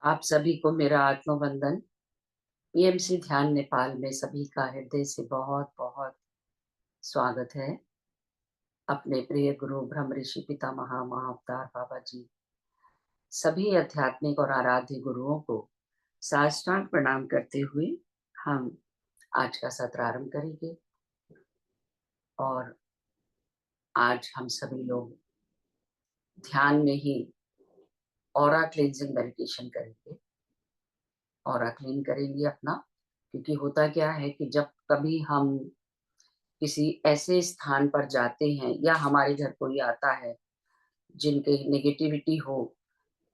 आप सभी को मेरा आत्मवंदन। पीएमसी ध्यान नेपाल में सभी का हृदय से बहुत-बहुत स्वागत है। अपने प्रिय गुरु ब्रह्म ऋषि पितामह महाअवतार बाबा जी, सभी आध्यात्मिक और आराध्य गुरुओं को साष्टांग प्रणाम करते हुए हम आज का सत्र आरंभ करेंगे। और आज हम सभी लोग ध्यान में ही ऑरा क्लींजिंग मेडिटेशन करेंगे। ऑरा क्लीन करेंगे अपना, क्योंकि होता क्या है कि जब कभी हम किसी ऐसे स्थान पर जाते हैं या हमारे घर कोई आता है जिनके नेगेटिविटी हो,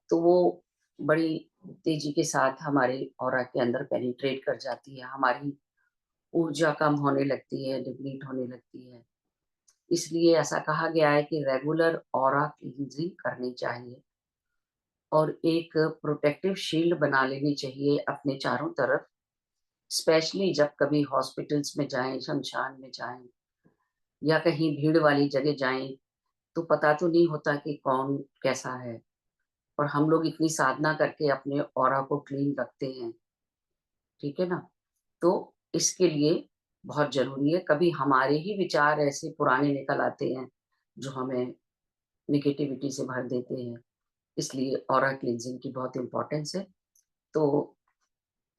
तो वो बड़ी तेजी के साथ हमारे ऑरा के अंदर पेनिट्रेट कर जाती है। हमारी ऊर्जा कम होने लगती है, डिप्लीट होने लगती है। इसलिए ऐसा कहा गया है कि रेगुलर ऑरा क्लींजिंग करनी चाहिए और एक प्रोटेक्टिव शील्ड बना लेनी चाहिए अपने चारों तरफ। स्पेशली जब कभी हॉस्पिटल्स में जाएं, शमशान में जाएं या कहीं भीड़ वाली जगह जाएं, तो पता तो नहीं होता कि कौन कैसा है। और हम लोग इतनी साधना करके अपने ऑरा को क्लीन रखते हैं, ठीक है ना? तो इसके लिए बहुत ज़रूरी है। कभी हमारे ही विचार ऐसे पुराने निकल आते हैं, जो हमें नेगेटिविटी से भर देते हैं। इसलिए ऑरा क्लींजिंग की बहुत इम्पोर्टेंस है। तो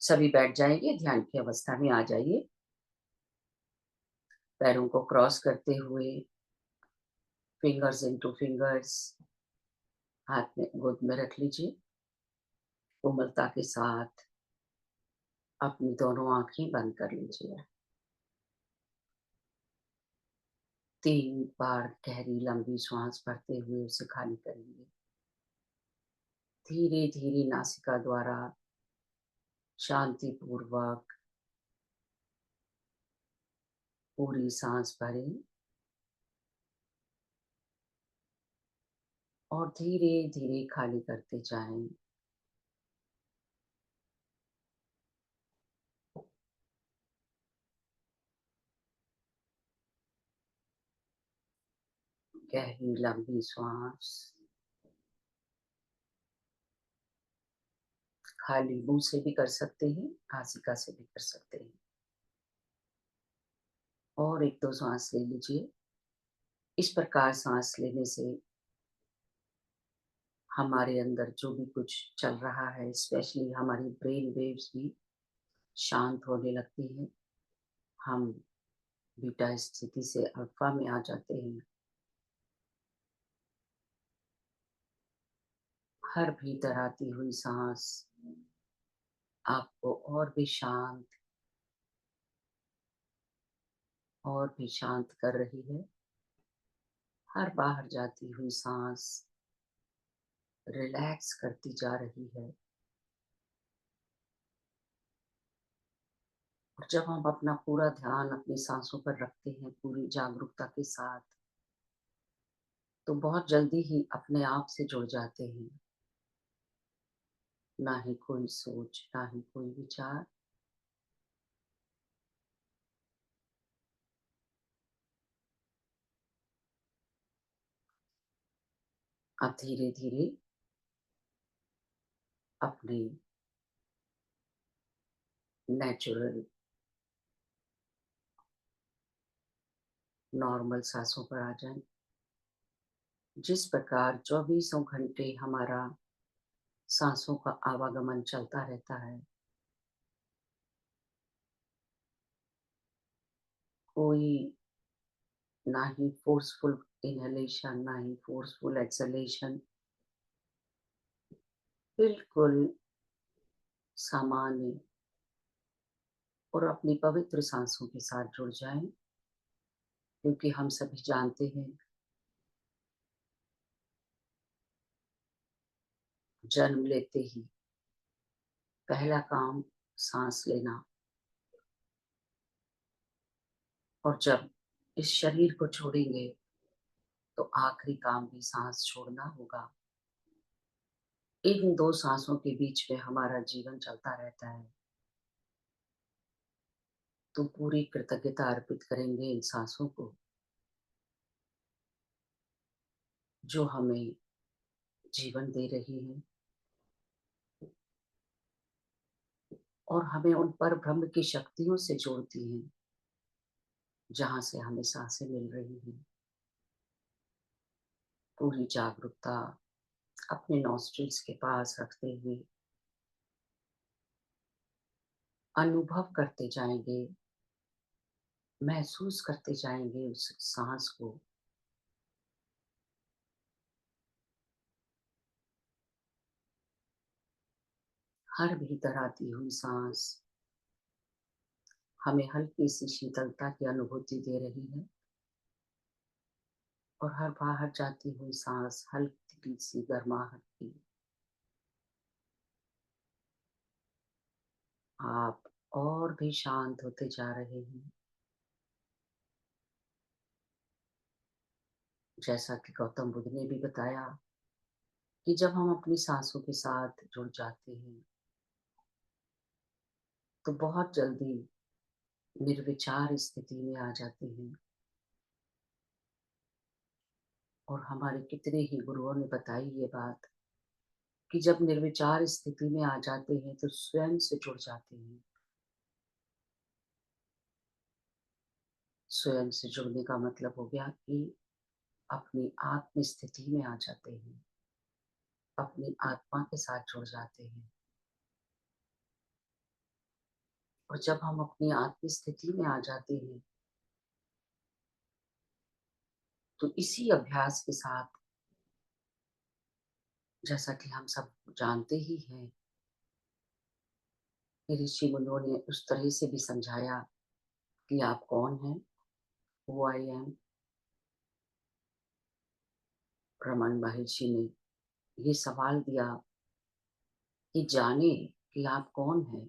सभी बैठ जाएँगे, ध्यान की अवस्था में आ जाइए। पैरों को क्रॉस करते हुए, फिंगर्स इंटू फिंगर्स, हाथ में गोद में रख लीजिए। कोमलता के साथ अपनी दोनों आँखें बंद कर लीजिए। 3 बार गहरी लंबी श्वास भरते हुए उसे खाली करेंगे। धीरे-धीरे नासिका द्वारा शांतिपूर्वक पूरी साँस भरें और धीरे-धीरे खाली करते जाएँ। गहरी लंबी श्वास खाली मुँह से भी कर सकते हैं, नासिका से भी कर सकते हैं। और 1-2 श्वास ले लीजिए। इस प्रकार साँस लेने से हमारे अंदर जो भी कुछ चल रहा है, स्पेशली हमारी ब्रेन वेव्स भी शांत होने लगती हैं। हम बीटा स्थिति से अल्फा में आ जाते हैं। हर भीतर आती हुई सांस आपको और भी शांत कर रही है। हर बाहर जाती हुई सांस रिलैक्स करती जा रही है। और जब हम अपना पूरा ध्यान अपनी सांसों पर रखते हैं पूरी जागरूकता के साथ, तो बहुत जल्दी ही अपने आप से जुड़ जाते हैं। ना ही कोई सोच, ना ही कोई विचार। अब धीरे-धीरे अपने नेचुरल नॉर्मल सांसों पर आ जाएं। जिस प्रकार चौबीसों घंटे हमारा सांसों का आवागमन चलता रहता है, कोई ना ही फोर्सफुल इनहेलेशन, ना ही फोर्सफुल एक्सहेलेशन, बिल्कुल सामान्य और अपनी पवित्र सांसों के साथ जुड़ जाएं। क्योंकि हम सभी जानते हैं, जन्म लेते ही पहला काम सांस लेना, और जब इस शरीर को छोड़ेंगे तो आखिरी काम भी सांस छोड़ना होगा। इन 2 सांसों के बीच में हमारा जीवन चलता रहता है। तो पूरी कृतज्ञता अर्पित करेंगे इन सांसों को, जो हमें जीवन दे रही हैं। और हमें उन पर ब्रह्म की शक्तियों से जोड़ती हैं, जहाँ से हमें सांसें मिल रही हैं। पूरी जागरूकता अपने नॉस्ट्रिल्स के पास रखते हुए अनुभव करते जाएंगे, महसूस करते जाएंगे उस सांस को। हर भीतर आती हुई सांस हमें हल्की सी शीतलता की अनुभूति दे रही है, और हर बाहर जाती हुई सांस हल्की सी गर्माहट की। आप और भी शांत होते जा रहे हैं। जैसा कि गौतम बुद्ध ने भी बताया कि जब हम अपनी सांसों के साथ जुड़ जाते हैं, तो बहुत जल्दी निर्विचार स्थिति में आ जाते हैं। और हमारे कितने ही गुरुओं ने बताई ये बात कि जब निर्विचार स्थिति में आ जाते हैं तो स्वयं से जुड़ जाते हैं। स्वयं से जुड़ने का मतलब हो गया कि अपनी आत्म स्थिति में आ जाते हैं, अपनी आत्मा के साथ जुड़ जाते हैं। और जब हम अपनी आत्म स्थिति में आ जाते हैं, तो इसी अभ्यास के साथ, जैसा कि हम सब जानते ही हैं कि ऋषि मुनियों ने उस तरह से भी समझाया कि आप कौन हैं, हु आई एम। रमन महर्षि ने ये सवाल दिया कि जाने कि आप कौन हैं,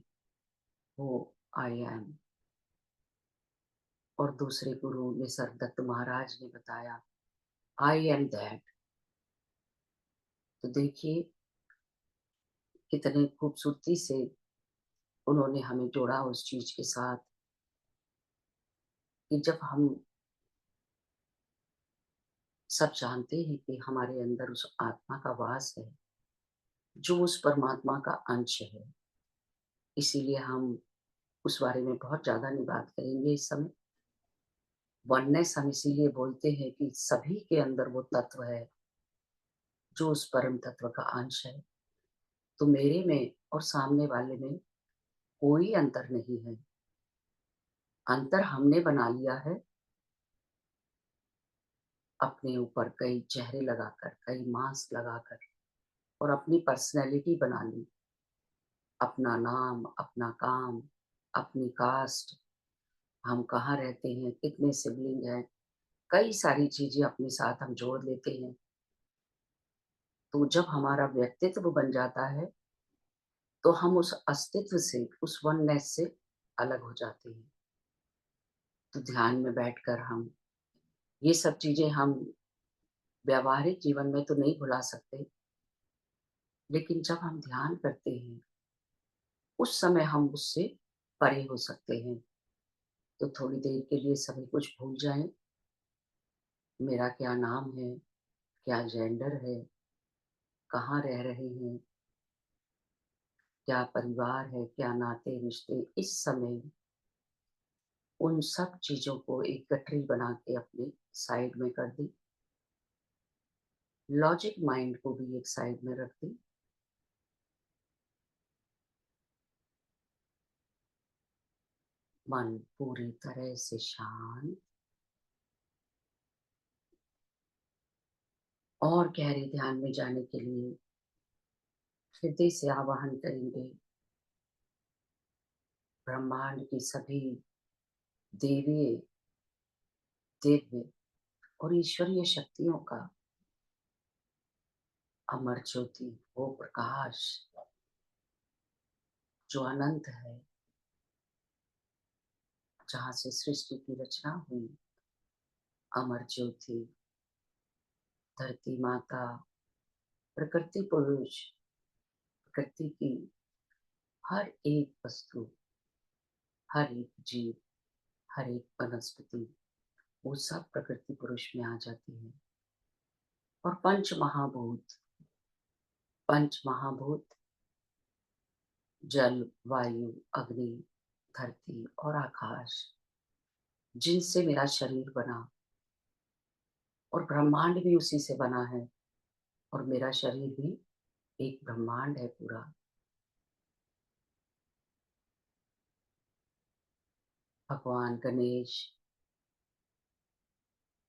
हु आई एम। और दूसरे गुरु निसर्गदत्त महाराज ने बताया, आई एम दैट। तो देखिए कितने खूबसूरती से उन्होंने हमें जोड़ा उस चीज के साथ कि जब हम सब जानते हैं कि हमारे अंदर उस आत्मा का वास है, जो उस परमात्मा का अंश है। इसीलिए हम उस बारे में बहुत ज्यादा नहीं बात करेंगे इस समय। वननेस हम इसीलिए बोलते हैं कि सभी के अंदर वो तत्व है जो उस परम तत्व का अंश है। तो मेरे में और सामने वाले में कोई अंतर नहीं है। अंतर हमने बना लिया है अपने ऊपर कई चेहरे लगाकर, कई मास्क लगाकर, और अपनी पर्सनैलिटी बना ली। अपना नाम, अपना काम, अपनी कास्ट, हम कहाँ रहते हैं, कितने सिबलिंग हैं, कई सारी चीजें अपने साथ हम जोड़ लेते हैं। तो जब हमारा व्यक्तित्व बन जाता है, तो हम उस अस्तित्व से, उस वननेस से अलग हो जाते हैं। तो ध्यान में बैठकर हम ये सब चीजें हम व्यावहारिक जीवन में तो नहीं भुला सकते, लेकिन जब हम ध्यान करते हैं, उस समय हम उससे परे हो सकते हैं। तो थोड़ी देर के लिए सभी कुछ भूल जाएं। मेरा क्या नाम है, क्या जेंडर है, कहाँ रह रहे हैं, क्या परिवार है, क्या नाते रिश्ते। इस समय उन सब चीजों को एक गठरी बना के अपने साइड में कर दी। लॉजिक माइंड को भी एक साइड में रख दी। मन पूरी तरह से शांत, और गहरे ध्यान में जाने के लिए हृदय से आवाहन करेंगे ब्रह्मांड की सभी देवीय, दिव्य और ईश्वरीय शक्तियों का अमर ज्योति, वो प्रकाश जो अनंत है, जहाँ से सृष्टि की रचना हुई। अमर ज्योति, धरती माता, प्रकृति पुरुष, प्रकृति की हर एक वस्तु, हर एक जीव, हर एक वनस्पति, वो सब प्रकृति पुरुष में आ जाती है। और पंच महाभूत, पंच महाभूत जल, वायु, अग्नि, धरती और आकाश, जिनसे मेरा शरीर बना, और ब्रह्मांड भी उसी से बना है, और मेरा शरीर भी एक ब्रह्मांड है पूरा। भगवान गणेश,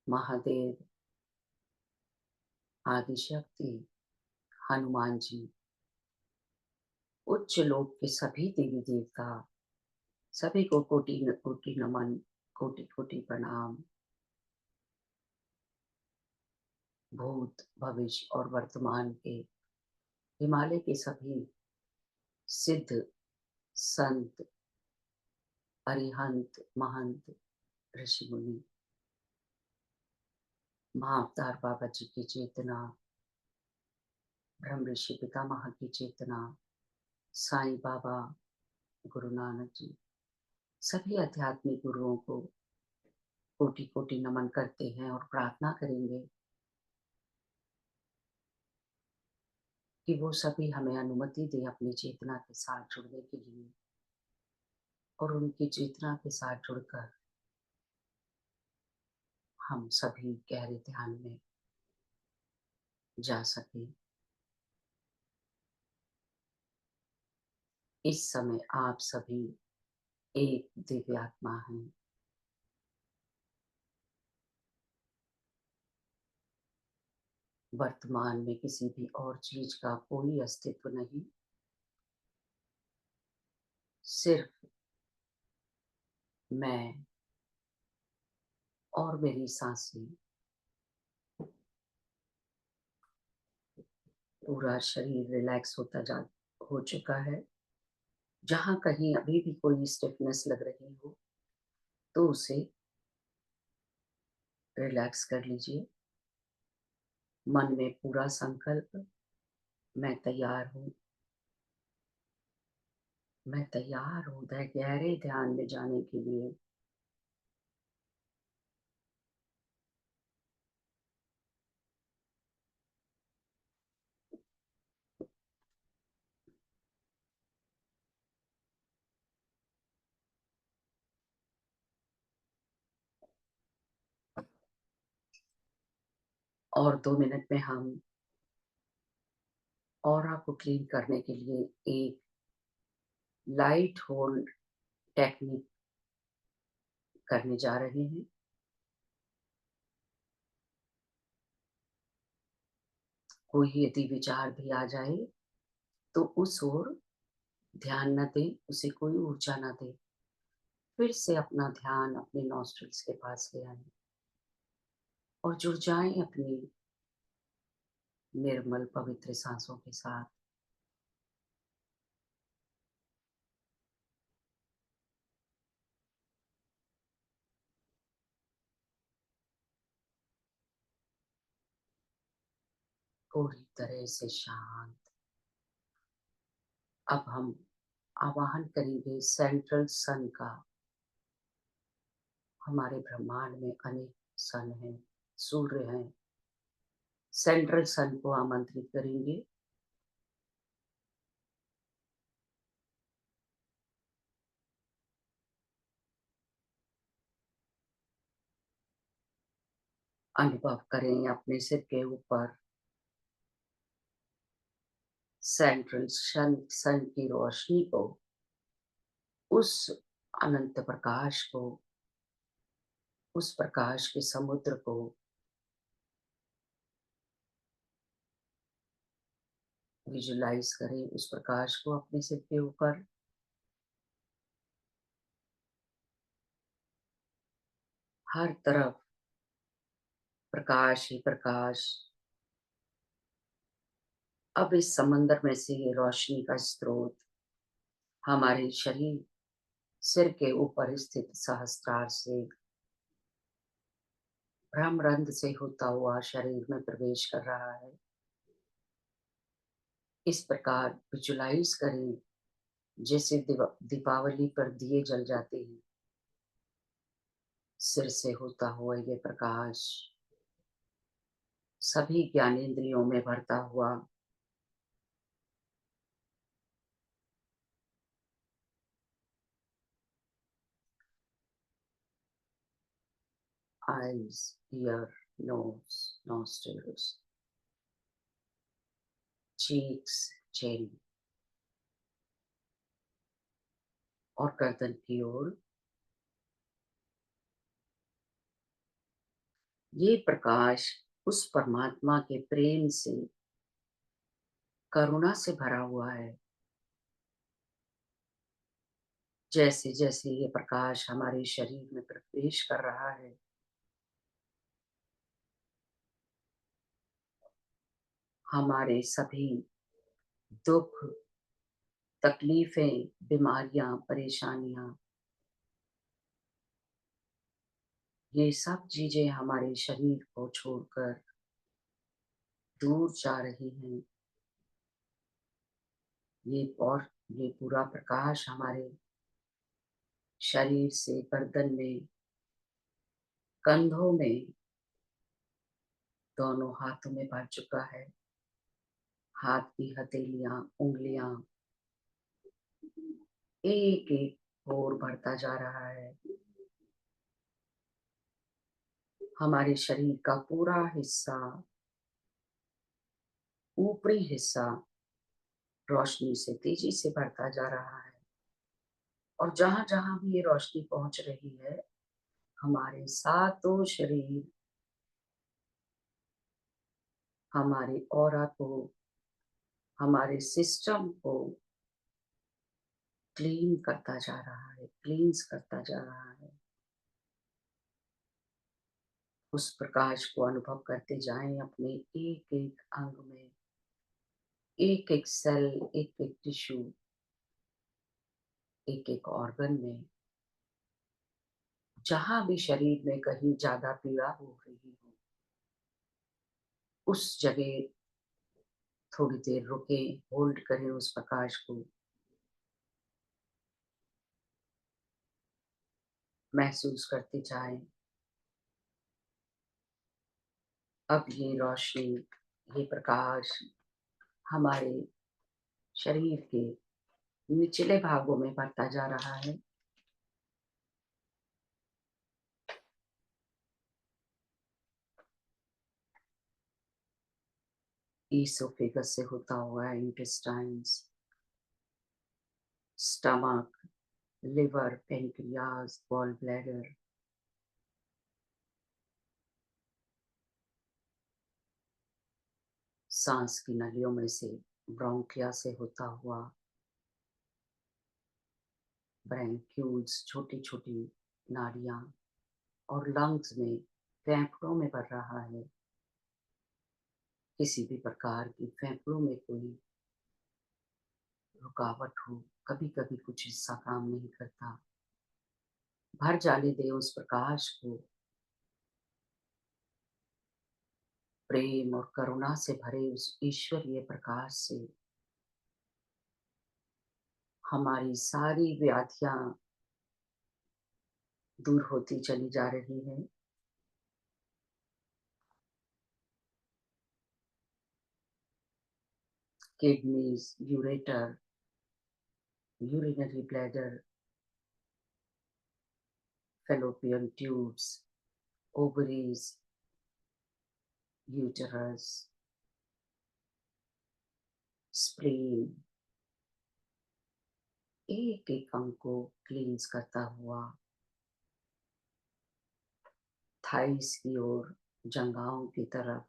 महादेव, आदिशक्ति, हनुमान जी, उच्च लोक के सभी देवी देवता, सभी को कोटि न कोटि नमन, कोटि कोटि प्रणाम। भूत, भविष्य और वर्तमान के हिमालय के सभी सिद्ध, संत, अरिहंत, महंत, ऋषि मुनि, महाअवतार बाबा जी की चेतना, ब्रह्म ऋषि पितामह की चेतना, साईं बाबा, गुरु नानक जी, सभी आध्यात्मिक गुरुओं को कोटि कोटि नमन करते हैं और प्रार्थना करेंगे कि वो सभी हमें अनुमति दें अपनी चेतना के साथ जुड़ने के लिए, और उनकी चेतना के साथ जुड़कर हम सभी गहरे ध्यान में जा सके। इस समय आप सभी एक दिव्यात्मा हैं। वर्तमान में किसी भी और चीज का कोई अस्तित्व नहीं, सिर्फ मैं और मेरी सांसें। पूरा शरीर रिलैक्स हो चुका है। जहां कहीं अभी भी कोई स्टिफनेस लग रही हो तो उसे रिलैक्स कर लीजिए। मन में पूरा संकल्प, मैं तैयार हूँ, मैं तैयार हूँ गहरे ध्यान में जाने के लिए। और 2 मिनट में हम ऑरा को क्लीन करने के लिए एक लाइट होल्ड टेक्निक करने जा रहे हैं। कोई यदि विचार भी आ जाए तो उस ओर ध्यान न दें, उसे कोई ऊर्जा न दें। फिर से अपना ध्यान अपने नॉस्ट्रिल्स के पास ले आए और जुड़ जाएं अपनी निर्मल पवित्र सांसों के साथ। पूरी तरह से शांत। अब हम आवाहन करेंगे सेंट्रल सन का। हमारे ब्रह्मांड में अनेक सन हैं, सूर्य हैं। सेंट्रल सन को आमंत्रित करेंगे। अनुभव करें अपने सिर के ऊपर सेंट्रल सन की रोशनी को, उस अनंत प्रकाश को, उस प्रकाश के समुद्र को। विजुलाइज करें उस प्रकाश को अपने सिर के ऊपर। हर तरफ प्रकाश ही प्रकाश। अब इस समंदर में से ये रोशनी का स्रोत हमारे शरीर, सिर के ऊपर स्थित सहस्त्रार से, ब्रह्मरंध्र से होता हुआ शरीर में प्रवेश कर रहा है। इस प्रकार विजुलाइज करें जैसे दीपावली पर दिए जल जाते हैं। सिर से होता हुआ ये प्रकाश सभी ज्ञानेंद्रियों में भरता हुआ eyes, ear, nose, nostrils, cheeks, chin और गर्दन की ओर। ये प्रकाश उस परमात्मा के प्रेम से, करुणा से भरा हुआ है। जैसे जैसे ये प्रकाश हमारे शरीर में प्रवेश कर रहा है, हमारे सभी दुख, तकलीफें, बीमारियां, परेशानियां, ये सब चीजें हमारे शरीर को छोड़कर दूर जा रही हैं। ये पूरा प्रकाश हमारे शरीर से गर्दन में, कंधों में, दोनों हाथों में भर चुका है। हाथ की हथेलियां, उंगलियां, एक एक और बढ़ता जा रहा है। हमारे शरीर का पूरा हिस्सा, ऊपरी हिस्सा रोशनी से तेजी से बढ़ता जा रहा है। और जहां जहां भी ये रोशनी पहुंच रही है, हमारे सातों शरीर, हमारे ऑरा को, हमारे सिस्टम को क्लीन करता जा रहा है, क्लींस करता जा रहा है। उस प्रकाश को अनुभव करते जाएं अपने एक एक अंग में, एक एक सेल, एक एक टिश्यू, एक एक ऑर्गन में। जहां भी शरीर में कहीं ज्यादा पीड़ा हो रही हो, उस जगह थोड़ी देर रुके, होल्ड करें उस प्रकाश को, महसूस करते जाएं। अब ये रोशनी, ये प्रकाश हमारे शरीर के निचले भागों में बढ़ता जा रहा है। ईसोफेगस से होता हुआ intestines, stomach, liver, pancreas, gall bladder, सांस की नलियों में से ब्रोंकिया से होता हुआ ब्रैंक्यूल्स, छोटी छोटी नाड़ियां, और लंग्स में, फेफड़ों में बढ़ रहा है। किसी भी प्रकार की फेफड़ों में कोई रुकावट हो, कभी कभी कुछ हिस्सा काम नहीं करता, भर जाने दे उस प्रकाश को। प्रेम और करुणा से भरे उस ईश्वरीय प्रकाश से हमारी सारी व्याधियां दूर होती चली जा रही है। Kidneys, ureter, urinary bladder, fallopian tubes, ovaries, uterus, spleen, एक एक अंग को क्लींस करता हुआ थाइस की ओर, जंघाओं की तरफ,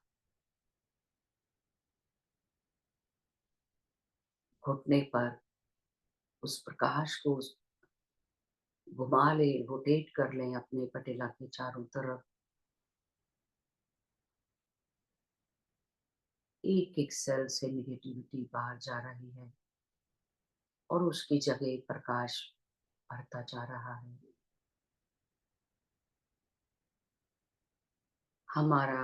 घुटने पर उस प्रकाश को घुमा ले, रोटेट कर लें अपने पटेला के चारों तरफ। एक एक सेल से निगेटिविटी बाहर जा रही है और उसकी जगह प्रकाश बढ़ता जा रहा है। हमारा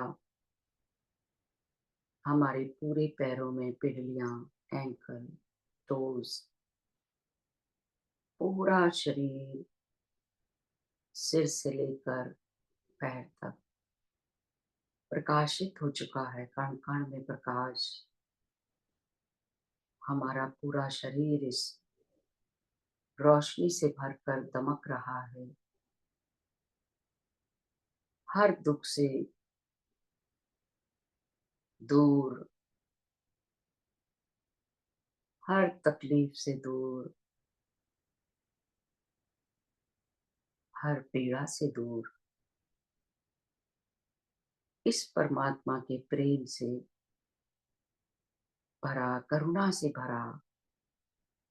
हमारे पूरे पैरों में पिड़लियां, एंकल, टोज, पूरा शरीर सिर से लेकर पैर तक प्रकाशित हो चुका है। कण कण में प्रकाश, हमारा पूरा शरीर इस रोशनी से भरकर दमक रहा है। हर दुख से दूर, हर तकलीफ से दूर, हर पीड़ा से दूर, इस परमात्मा के प्रेम से भरा, करुणा से भरा,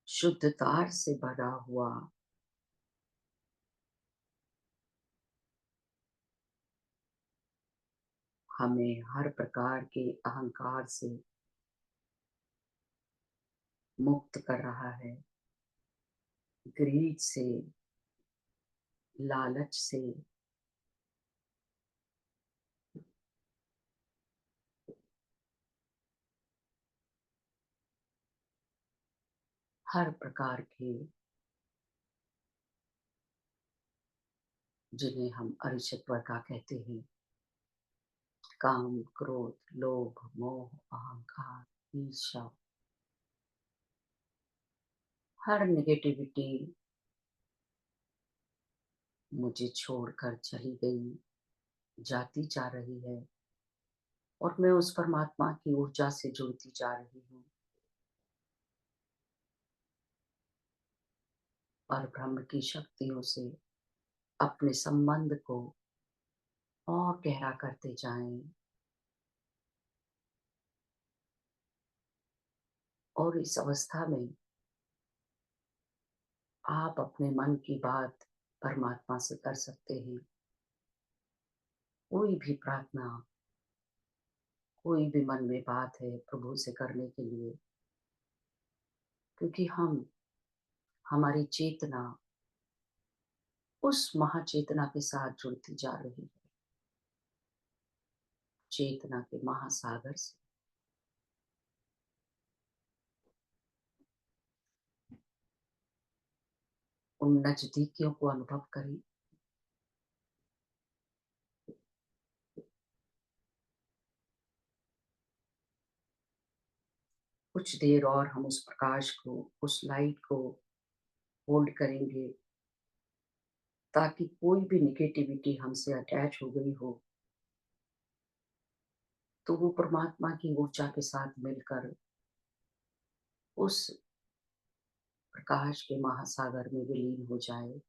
शुद्धता से भरा हुआ हमें हर प्रकार के अहंकार से मुक्त कर रहा है, ग्रीड से, लालच से, हर प्रकार के, जिन्हें हम अरिषट वर्गा कहते हैं, काम, क्रोध, लोभ, मोह, अहंकार, ईर्ष्या, हर नेगेटिविटी मुझे छोड़कर चली गई, जाती जा रही है और मैं उस परमात्मा की ऊर्जा से जुड़ती जा रही हूँ और ब्रह्म की शक्तियों से अपने संबंध को और गहरा करते जाएं और इस अवस्था में आप अपने मन की बात परमात्मा से कर सकते हैं। कोई भी प्रार्थना, कोई भी मन में बात है प्रभु से करने के लिए, क्योंकि हमारी चेतना उस महाचेतना के साथ जुड़ती जा रही है, चेतना के महासागर से। उन नजदीकियों को अनुभव करें। कुछ देर और हम उस प्रकाश को, उस लाइट को होल्ड करेंगे, ताकि कोई भी निगेटिविटी हमसे अटैच हो गई हो तो वो परमात्मा की ऊर्जा के साथ मिलकर उस प्रकाश के महासागर में विलीन हो जाए।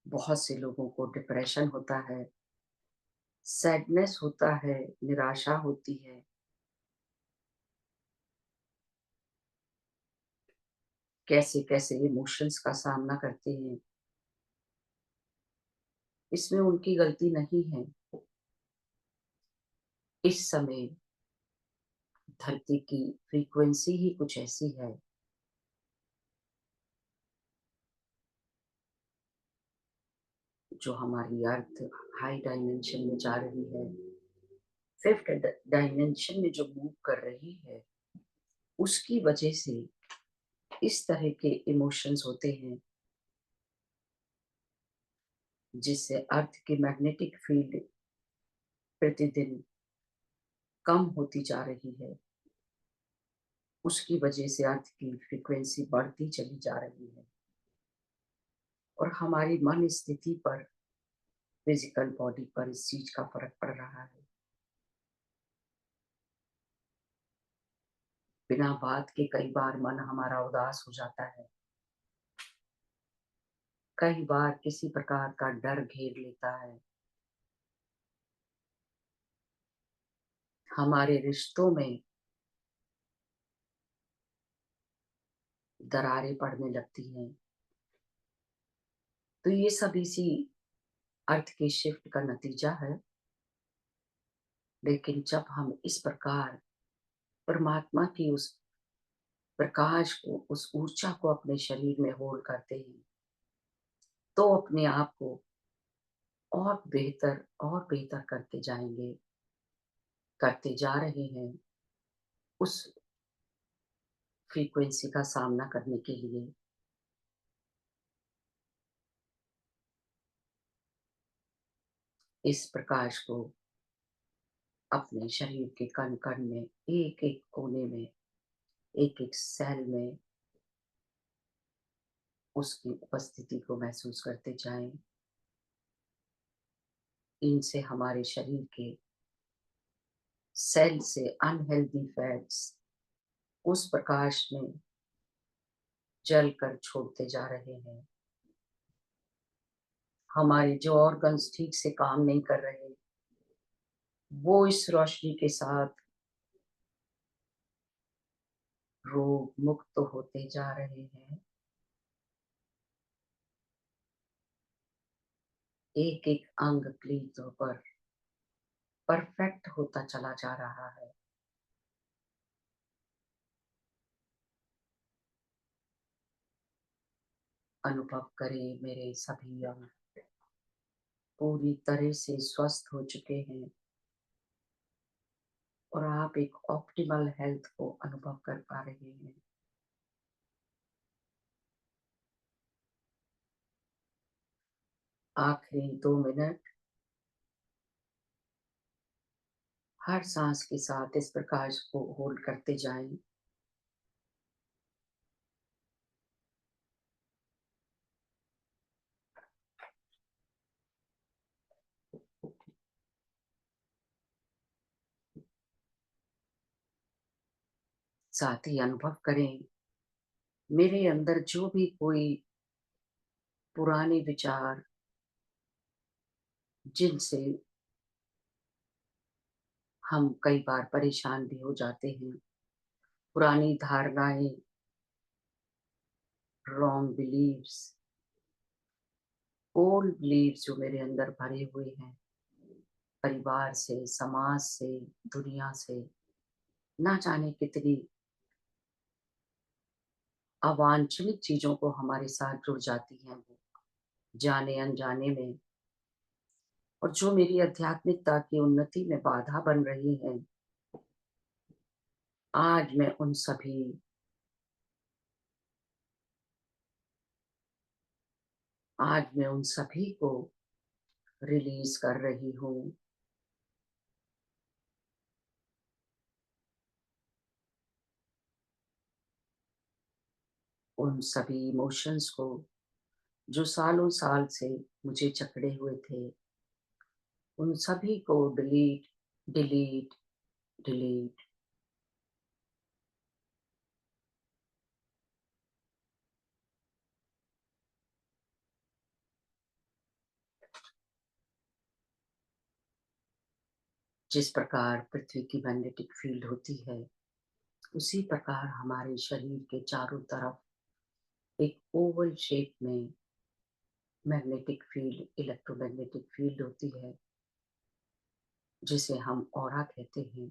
बहुत से लोगों को डिप्रेशन होता है, सैडनेस होता है, निराशा होती है, कैसे कैसे इमोशंस का सामना करते हैं। इसमें उनकी गलती नहीं है। इस समय धरती की फ्रीक्वेंसी ही कुछ ऐसी है जो हमारी अर्थ हाई डायमेंशन में जा रही है, फिफ्थ डायमेंशन में जो मूव कर रही है, उसकी वजह से इस तरह के इमोशंस होते हैं जिससे अर्थ की मैग्नेटिक फील्ड प्रतिदिन कम होती जा रही है। उसकी वजह से अर्थ की फ्रीक्वेंसी बढ़ती चली जा रही है और हमारी मन स्थिति पर, फिजिकल बॉडी पर इस चीज का फर्क पड़ रहा है। बिना बात के कई बार मन हमारा उदास हो जाता है, कई बार किसी प्रकार का डर घेर लेता है, हमारे रिश्तों में दरारें पड़ने लगती हैं। तो ये सब इसी अर्थ के शिफ्ट का नतीजा है। लेकिन जब हम इस प्रकार परमात्मा की उस प्रकाश को, उस ऊर्जा को अपने शरीर में होल्ड करते हैं, तो अपने आप को और बेहतर करते जाएंगे, करते जा रहे हैं उस फ्रीक्वेंसी का सामना करने के लिए। इस प्रकाश को अपने शरीर के कण कण में, एक एक कोने में, एक एक सेल में उसकी उपस्थिति को महसूस करते जाएं। इनसे हमारे शरीर के सेल से अनहेल्दी फैट्स उस प्रकाश में जल कर छोड़ते जा रहे हैं। हमारे जो ऑर्गन्स ठीक से काम नहीं कर रहे, वो इस रोशनी के साथ रोग मुक्त होते जा रहे हैं। एक एक अंग क्लीन होकर परफेक्ट होता चला जा रहा है। अनुभव करें मेरे सभी अंग पूरी तरह से स्वस्थ हो चुके हैं और आप एक ऑप्टिमल हेल्थ को अनुभव कर पा रहे हैं। आखिरी 2 मिनट हर सांस के साथ इस प्रकाश को होल्ड करते जाएं। साथ ही अनुभव करें मेरे अंदर जो भी कोई पुराने विचार जिनसे हम कई बार परेशान भी हो जाते हैं, पुरानी धारणाएं, रॉन्ग बिलीव्स, ओल्ड बिलीव्स जो मेरे अंदर भरे हुए हैं, परिवार से, समाज से, दुनिया से, ना जाने कितनी अवांछनित चीजों को हमारे साथ जुड़ जाती हैं, वो जाने अनजाने में, और जो मेरी आध्यात्मिकता की उन्नति में बाधा बन रही हैं, आज मैं उन सभी को रिलीज कर रही हूँ। उन सभी इमोशंस को जो सालों साल से मुझे जकड़े हुए थे, उन सभी को डिलीट, डिलीट, डिलीट। जिस प्रकार पृथ्वी की मैग्नेटिक फील्ड होती है, उसी प्रकार हमारे शरीर के चारों तरफ एक ओवल शेप में मैग्नेटिक फील्ड, इलेक्ट्रोमैग्नेटिक फील्ड होती है, जिसे हम ऑरा कहते हैं,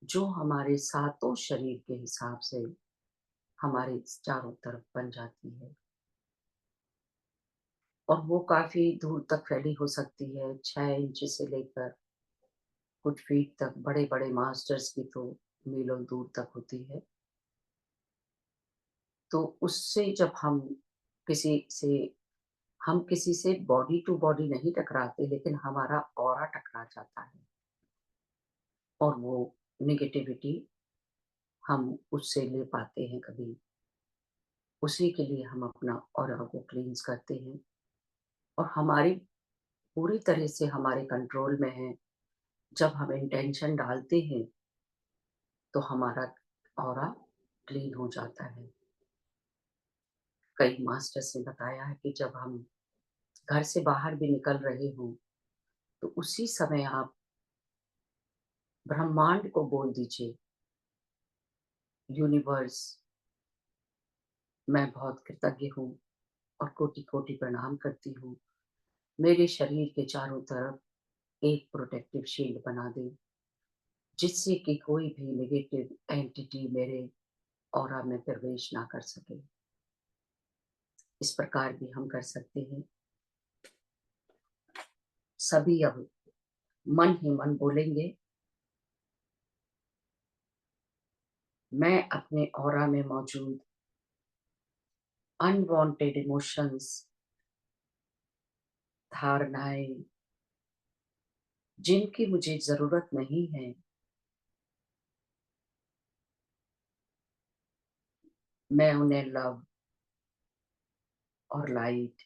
जो हमारे सातों शरीर के हिसाब से हमारे चारों तरफ बन जाती है। और वो काफी दूर तक फैली हो सकती है, 6 इंच से लेकर कुछ फीट तक, बड़े बड़े मास्टर्स की तो मीलों दूर तक होती है। तो उससे जब किसी से हम किसी से बॉडी टू बॉडी नहीं टकराते, लेकिन हमारा ऑरा टकरा जाता है और वो नेगेटिविटी हम उससे ले पाते हैं कभी। उसी के लिए हम अपना ऑरा को क्लींस करते हैं और हमारी पूरी तरह से हमारे कंट्रोल में है। जब हम इंटेंशन डालते हैं तो हमारा ऑरा क्लीन हो जाता है। कई मास्टर्स ने बताया है कि जब हम घर से बाहर भी निकल रहे हों, तो उसी समय आप ब्रह्मांड को बोल दीजिए, यूनिवर्स, मैं बहुत कृतज्ञ हूँ और कोटि कोटि प्रणाम करती हूँ। मेरे शरीर के चारों तरफ एक प्रोटेक्टिव शील्ड बना दे, जिससे कि कोई भी नेगेटिव एंटिटी मेरे ऑरा में प्रवेश ना कर सके। इस प्रकार भी हम कर सकते हैं। सभी अब मन ही मन बोलेंगे, मैं अपने ऑरा में मौजूद अनवांटेड इमोशंस, धारणाएं, जिनकी मुझे जरूरत नहीं है, मैं उन्हें लव और लाइट,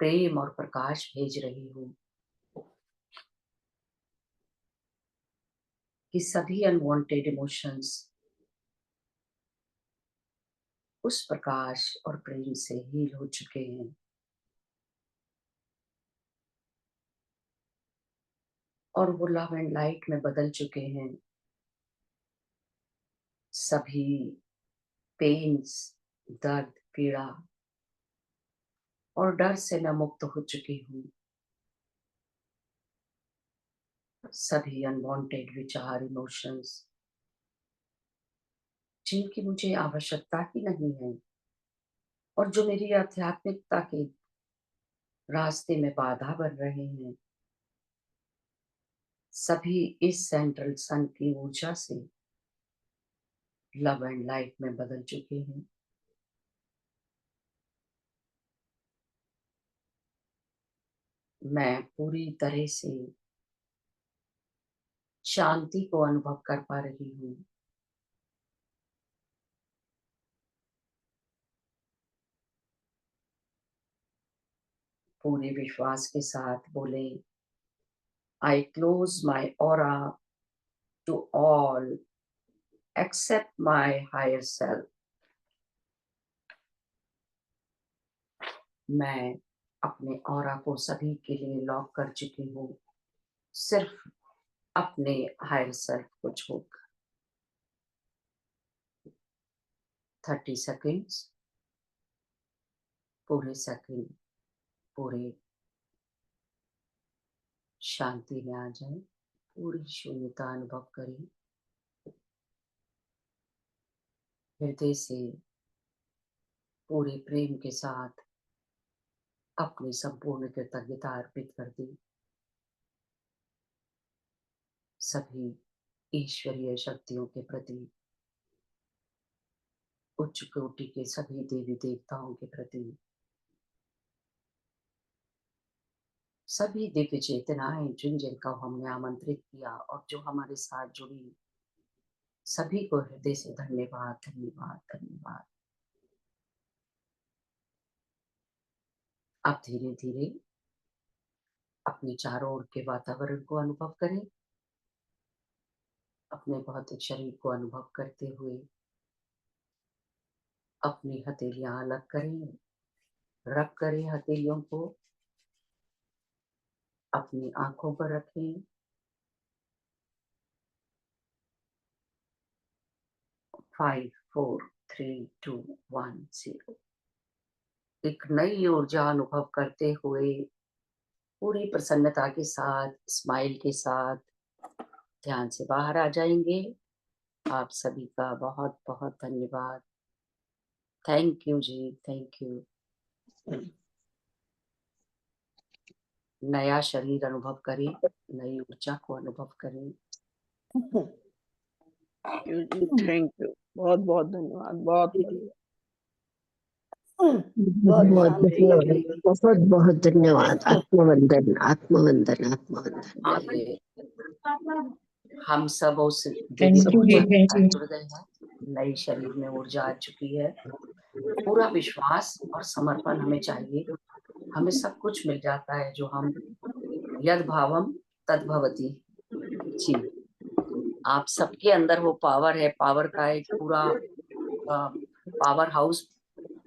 प्रेम और प्रकाश भेज रही हूँ। कि सभी अनवांटेड इमोशंस उस प्रकाश और प्रेम से हील हो चुके हैं और वो लव एंड लाइट में बदल चुके हैं। सभी पेन्स, दर्द, पीड़ा और डर से मैं मुक्त हो चुकी हूँ। सभी अनवांटेड विचार, इमोशंस जिनकी मुझे आवश्यकता ही नहीं है और जो मेरी आध्यात्मिकता के रास्ते में बाधा बन रहे हैं, सभी इस सेंट्रल सन की ऊर्जा से लव एंड लाइट में बदल चुके हैं। मैं पूरी तरह से शांति को अनुभव कर पा रही हूँ। पूरे विश्वास के साथ बोले, I close my aura to all except my higher self. मैं अपने ऑरा को सभी के लिए लॉक कर चुकी हूँ, सिर्फ अपने हायर सेल्फ को छोड़कर। 30 सेकेंड्स, पूरे सेकंड पूरे शांति में आ जाए, पूरी शून्यता अनुभव करें। हृदय से पूरे प्रेम के साथ अपनी संपूर्ण कृतज्ञता अर्पित कर दी सभी ईश्वरीय शक्तियों के प्रति, उच्च कोटि के सभी देवी देवताओं के प्रति, सभी दिव्य चेतनाएं जिन जिनका हमने आमंत्रित किया और जो हमारे साथ जुड़ी, सभी को हृदय से धन्यवाद, धन्यवाद, धन्यवाद। अब धीरे धीरे अपने चारों ओर के वातावरण को अनुभव करें। अपने भौतिक शरीर को अनुभव करते हुए अपनी हथेलियां अलग करें, रब करें हथेलियों को, अपनी आंखों पर रखें। 5 4 3 2 1 0। एक नई ऊर्जा अनुभव करते हुए पूरी प्रसन्नता के साथ, स्माइल के साथ ध्यान से बाहर आ जाएंगे। आप सभी का बहुत बहुत धन्यवाद। Thank you ji, thank you. नया शरीर अनुभव करें, नई ऊर्जा को अनुभव करें। थैंक यू, बहुत बहुत धन्यवाद, बहुत बहुत बहुत धन्यवाद। आत्मवंदन, आत्मवंदन, आत्मवंदन। आइए हम सब उस दिव्य ऊर्जा के साथ जुड़ गए हैं। नई शरीर में ऊर्जा आ चुकी है। पूरा विश्वास और समर्पण हमें चाहिए। हमें सब कुछ मिल जाता है जो हम यद भावम तद भवति। जी, आप सबके अंदर वो पावर है। पावर का एक पूरा पावर हाउस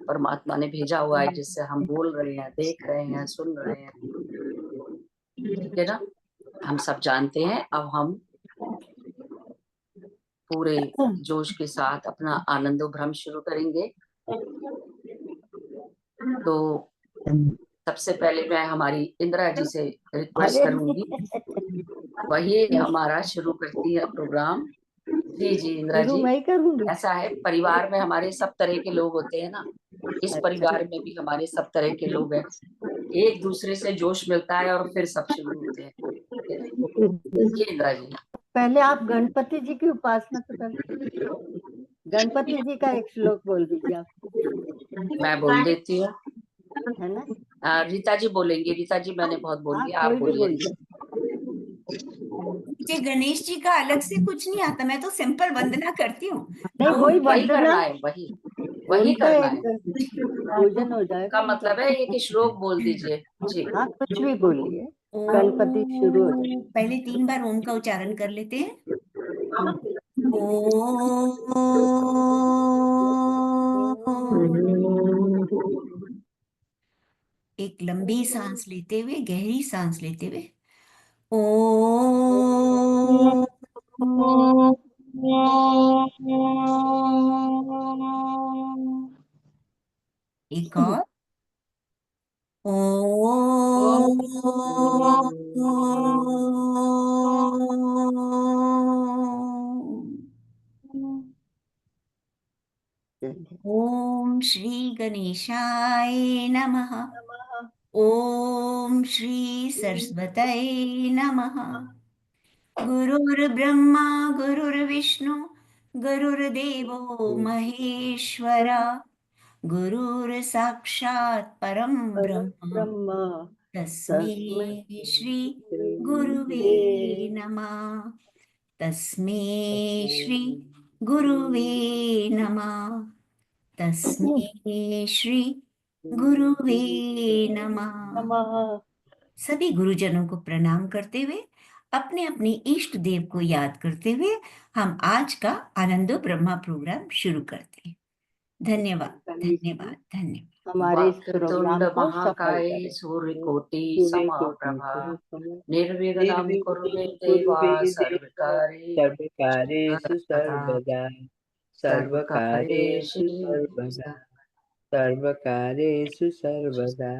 परमात्मा ने भेजा हुआ है, जिससे हम बोल रहे हैं, देख रहे हैं, सुन रहे हैं। ठीक है ना? हम सब जानते हैं। अब हम पूरे जोश के साथ अपना आनंदो भ्रम शुरू करेंगे। तो सबसे पहले मैं हमारी इंदिरा जी से रिक्वेस्ट करूंगी, वही हमारा शुरू करती है प्रोग्राम। जी जी इंदिरा जी, ऐसा है परिवार में हमारे सब तरह के लोग होते हैं ना, इस परिवार में भी हमारे सब तरह के लोग हैं। एक दूसरे से जोश मिलता है और फिर सब शुरू होते हैं। जी इंदिरा जी। पहले आप गणपति जी की उपासना तो कर, गणपति जी का एक श्लोक बोल दीजिए आप। मैं बोल देती हूँ, है ना? रीता जी बोलेंगे। रीता जी मैंने बहुत बोल दिया, आप बोलिए। मुझे गणेश जी का अलग से कुछ नहीं आता, मैं तो सिंपल वंदना करती हूँ। वही करना है, वही करना है। पूजन हो जाएगा का मतलब है एक श्लोक बोल दीजिए जी। हाँ, कुछ भी बोलिए, गणपति शुरू हो जाए। पहले 3 बार ओम का उच्चारण कर लेते हैं। एक लंबी सांस लेते हुए, गहरी सांस लेते हुए, ओ। एक और, ओ। ओम श्री गणेशाय नमः। ओम श्री सरस्वतये नमः। गुरुर्ब्रह्मा गुरुर्विष्णु गुरुर्देवो महेश्वरा। गुरुर्साक्षात् परं ब्रह्म ब्रह्म तस्मै श्री गुरुवे नमः। तस्मै श्री गुरुवे नमः। तस्मै श्री गुरुवे नमः। नमः। सभी गुरुजनों को प्रणाम करते हुए, अपने अपने इष्ट देव को याद करते हुए हम आज का आनंदो ब्रह्मा प्रोग्राम शुरू करते हैं। धन्यवाद, धन्यवाद, धन्यवाद। हमारे इस वक्रतुंड प्रोग्राम को सफल महाकाय करें। सूर्यकोटि समप्रभा निर्विघ्नं कुरु मे देवा सर्वकार्ये सर्वकार्येषु सर्वदा सर्वकार्येषु सर्वदा सर्वकार्येषु सर्वदा।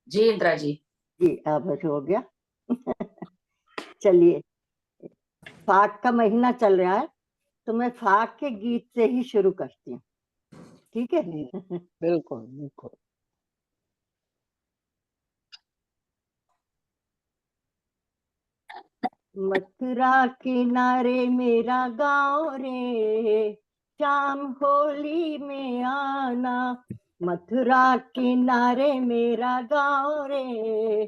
जी इंद्रा जी। जी अब हो गया। चलिए, फाग का महीना चल रहा है तो मैं फाग के गीत से ही शुरू करती हूँ, ठीक है? बिल्कुल बिल्कुल। मथुरा किनारे मेरा गाँव रे, शाम होली में आना। मथुरा किनारे मेरा गाँव रे,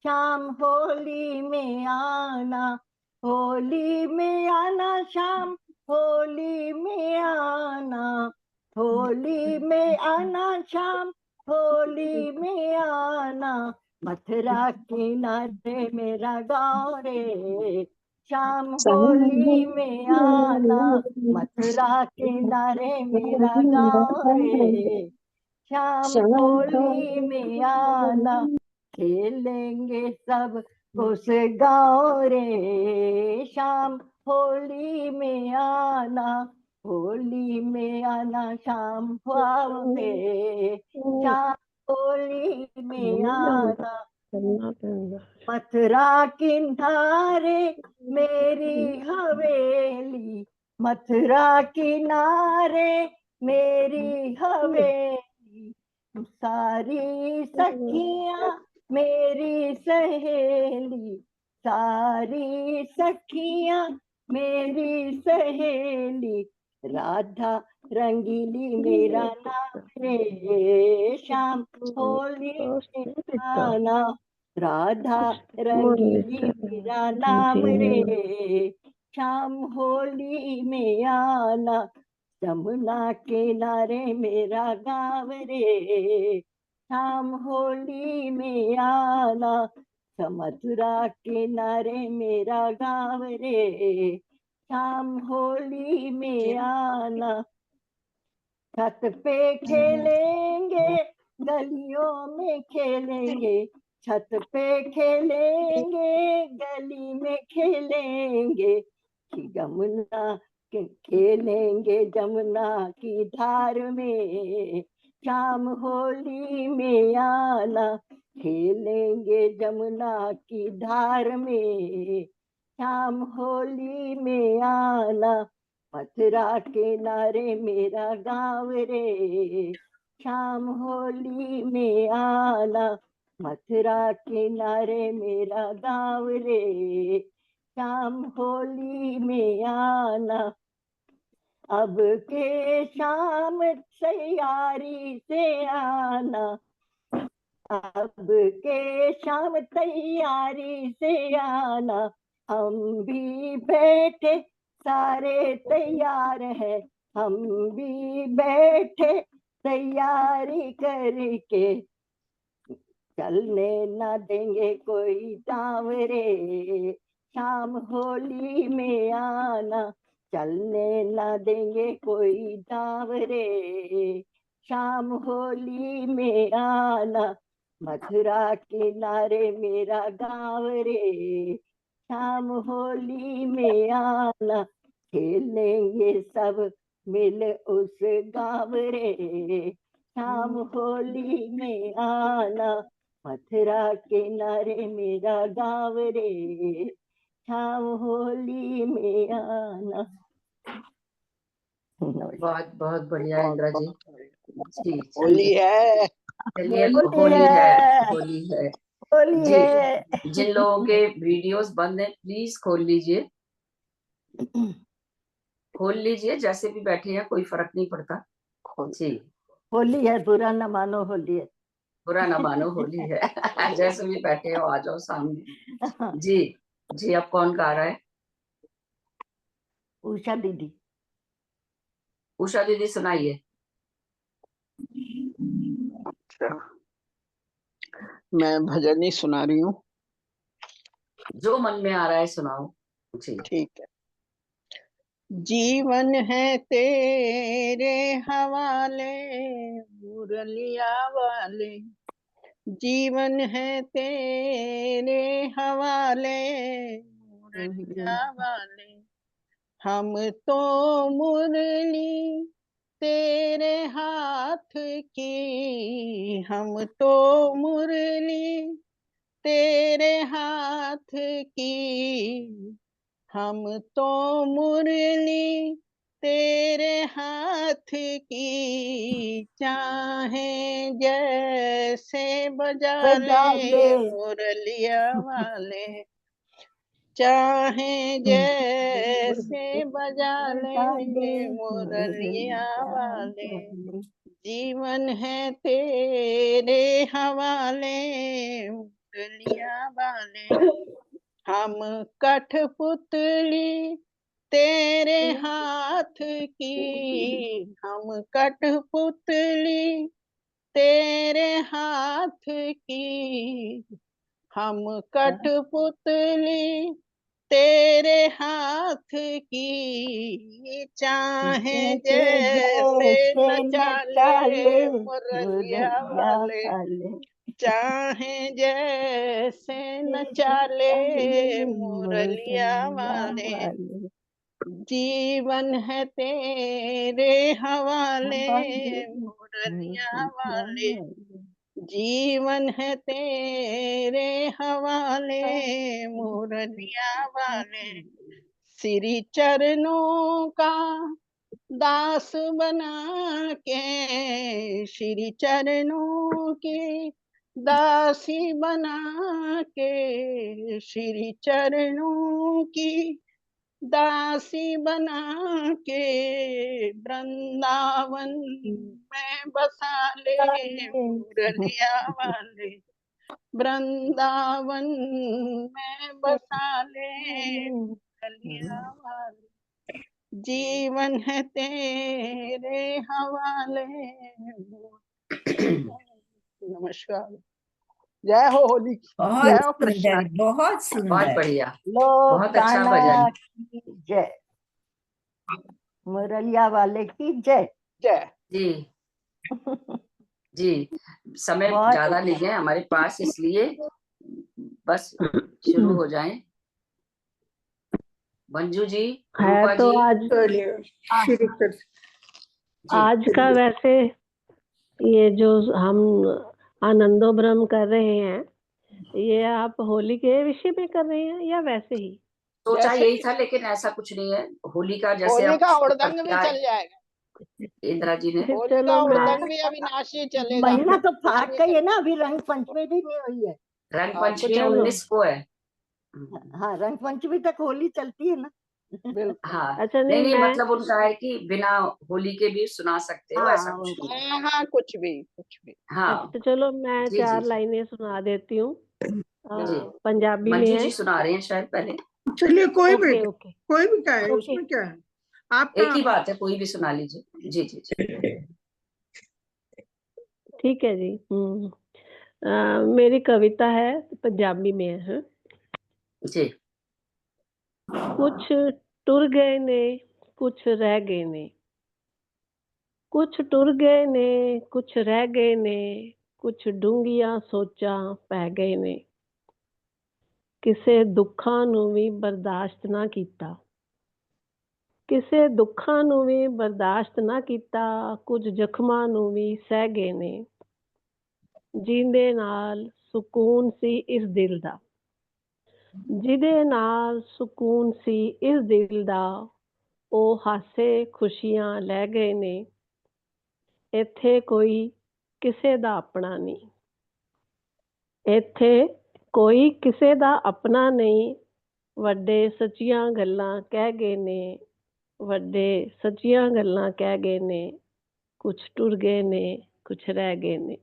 शाम होली में आना। होली में आना शाम, होली में आना। होली में आना शाम, होली में आना। मथुरा किनारे मेरा गाँव रे, शाम होली में आना। मथुरा किनारे मेरा गाँव रे, शाम होली में आना। खेलेंगे सब उस गाँव रे, शाम होली में आना। होली में आना शाम भाव पे, शाम होली में आना। मथुरा किनारे मेरी हवेली, मथुरा किनारे मेरी हवेली। सारी सखियां मेरी सहेली, सारी सखियां मेरी सहेली। राधा रंगीली मेरा नाम रे, शाम होली में आना। राधा रंगीली मेरा नाम रे, शाम होली में आना। यमुना किनारे मेरा गाँव रे, शाम होली में आना। मथुरा किनारे मेरा गाँव रे, शाम होली में आना। छत पे खेलेंगे, गलियों में खेलेंगे। छत पे खेलेंगे, गली में खेलेंगे। यमुना खेलेंगे जमुना की धार में, शाम होली में आना। खेलेंगे जमुना की धार में, शाम होली में आना। मथुरा किनारे मेरा गाँव रे, शाम होली में आना। मथुरा किनारे मेरा गाँव रे, शाम होली में आना। अब के शाम तैयारी से आना, अब के शाम तैयारी से आना। हम भी बैठे सारे तैयार है, हम भी बैठे तैयारी करके। चलने ना देंगे कोई दाव रे, शाम होली में आना, चलने न देंगे कोई दाव रे। शाम होली में आना, मथुरा किनारे मेरा गाँव रे। शाम होली में आना, खेलेंगे सब मिल उस गाँव रे। शाम होली में आना, मथुरा किनारे मेरा गाँव रे। शाम होली में आना। बहुत बहुत बढ़िया इंदिरा जी। जी होली चलिए है। चलिए, होली होली है, है, होली है। होली जी, है। जिन लोगों के वीडियोस बंद हैं प्लीज खोल लीजिए, खोल लीजिए, जैसे भी बैठे हैं कोई फर्क नहीं पड़ता। जी, होली है, बुरा न मानो, होली है। बुरा ना मानो, होली है। जैसे भी बैठे हो आ जाओ सामने। जी जी, अब कौन गा रहा है? उषा दीदी। उषा दीदी सुनाइए। अच्छा, मैं भजन ही सुना रही हूँ। जो मन में आ रहा है सुनाओ। जी ठीक है। जीवन है तेरे हवाले मुरलिया वाले, जीवन है तेरे हवाले मुरलिया वाले। हम तो मुरली तेरे हाथ की, हम तो मुरली तेरे हाथ की, हम तो मुरली तेरे हाथ की, चाहे जैसे बजा बजा ले ले मुरलिया वाले, चाहे जैसे बजा ले मुरलिया वाले। जीवन है तेरे हवाले मुरलिया वाले। हम कठपुतली तेरे हाथ की, हम कठपुतली तेरे हाथ की, हम कठपुतली तेरे हाथ की, चाहे जैसे नचा ले मुरलिया वाले, चाहे जैसे नचा ले मुरलिया वाले। जीवन है तेरे हवाले मुरलिया वाले, जीवन है तेरे हवाले मुरलिया वाले। श्री चरणों का दास बना के, श्री चरणों की दासी बना के, श्री चरणों की दासी बना के, वृंदावन में बसा ले मुरलिया वाले, वृंदावन में बसा ले मुरलिया वाले। जीवन है तेरे हवाले। नमस्कार। जय हो होली की, बहुत जय हो कृष्ण। सुंदर, बहुत बहुत सुंदर। बढ़िया, लोक बहुत अच्छा कान्हा भजन। की जय, मुरलिया वाले की जय। जय। जी जी, समय बहुत ज्यादा नहीं है हमारे पास, इसलिए बस शुरू हो जाएं। मंजू जी, है रूपा तो जी। आज श्री कृष्ण। जी आज का वैसे ये जो हम आनंदो ब्रह्म कर रहे हैं, ये आप होली के विषय में कर रहे हैं या वैसे ही? सोचा जैसे यही था, लेकिन ऐसा कुछ नहीं है। होली का जैसे होली अब का शुरू कर हुड़दंग भी दिया है चल जाएगा, इंदिरा जी ने। होली का चलो मैं हुड़दंग भी अविनाशी चलेगा। महीना तो कुछ फाट भी का ही है चलेगा। ना, अभी रंग पंचमी भी नहीं हुई है। रंग हाँ, कुछ पंचमी चलो 19 को है। हाँ, रंग पंचमी तक होली चलती है ना। बिल्कुल। हाँ, अच्छा नहीं नहीं नहीं, मैं मतलब उनका है कि बिना होली के भी सुना सकते हो, ऐसा हाँ, कुछ नहीं है। हाँ हाँ, कुछ भी कुछ भी। हाँ अच्छा चलो मैं जी जी 4 जी लाइनें सुना देती हूँ। जी, पंजाबी में मंजू है। जी सुना रहे हैं शायद पहले। चलिए कोई भी, ओके ओके कोई भी क्या है, ओके उसमें क्या है। आपका एक ही बात है, कोई भी सुना लीजिए। जी जी जी ठीक है जी। मेरी कविता है, पंजाबी में है। जी कुछ टुर गए ने, कुछ रह गए ने, कुछ टुर गए ने, कुछ रह गए ने, कुछ डूंघियां सोचां पै गए ने। ਕਿਸੇ ਦੁੱਖਾਂ ਨੂੰ ਵੀ ਬਰਦਾਸ਼ਤ ਨਾ ਕੀਤਾ, ਕਿਸੇ ਦੁੱਖਾਂ ਨੂੰ ਵੀ ਬਰਦਾਸ਼ਤ ਨਾ ਕੀਤਾ, ਕੁਝ ਜ਼ਖਮਾਂ ਨੂੰ ਵੀ ਸਹਿ ਗਏ ਨੇ। ਜਿਹਦੇ ਨਾਲ ਸਕੂਨ ਸੀ ਇਸ ਦਿਲ ਦਾ, ਜਿਹਦੇ ਨਾਲ ਸਕੂਨ ਸੀ ਇਸ ਦਿਲ ਦਾ, ਉਹ ਹਾਸੇ ਖੁਸ਼ੀਆਂ ਲੈ ਗਏ ਨੇ। ਇੱਥੇ ਕੋਈ ਕਿਸੇ ਦਾ ਆਪਣਾ ਨਹੀਂ, ਇੱਥੇ ਕੋਈ ਕਿਸੇ ਦਾ ਆਪਣਾ ਨਹੀਂ। ਵੱਡੇ ਸੱਚੀਆਂ ਗੱਲਾਂ ਕਹਿ ਗਏ ਨੇ, ਵੱਡੇ ਸੱਚੀਆਂ ਗੱਲਾਂ ਕਹਿ ਗਏ ਨੇ। ਕੁਛ ਟੁਰ ਗਏ ਨੇ, ਕੁਛ ਰਹਿ ਗਏ ਨੇ।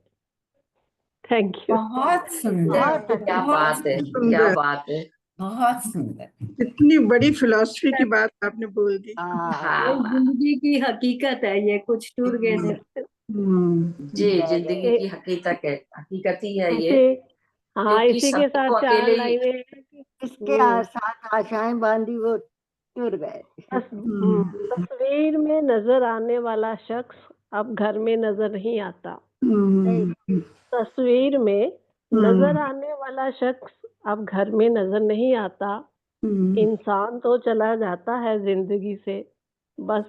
Thank you. बहुत सुंदर, बहुत क्या बहुत बात है, क्या सुंदर। बात है। बहुत सुंदर। इतनी बड़ी फिलॉसफी की बात आपने बोल दी। हाँ, जिंदगी की हकीकत है ये, कुछ टूर गए ने। जी, जिंदगी की हकीकत है, हकीकत ही है ये, हाँ, क्योंकि इसी के सभी साथ को 4 अकेले ही लाइनें हैं कि इसके साथ आशाएं बांधी वो टूर गए। तस्वीर में नजर आने वाला शख्स अब घर में नजर नहीं आता। नहीं, तस्वीर में नजर आने वाला शख्स अब घर में नजर नहीं आता। इंसान तो चला जाता है जिंदगी से, बस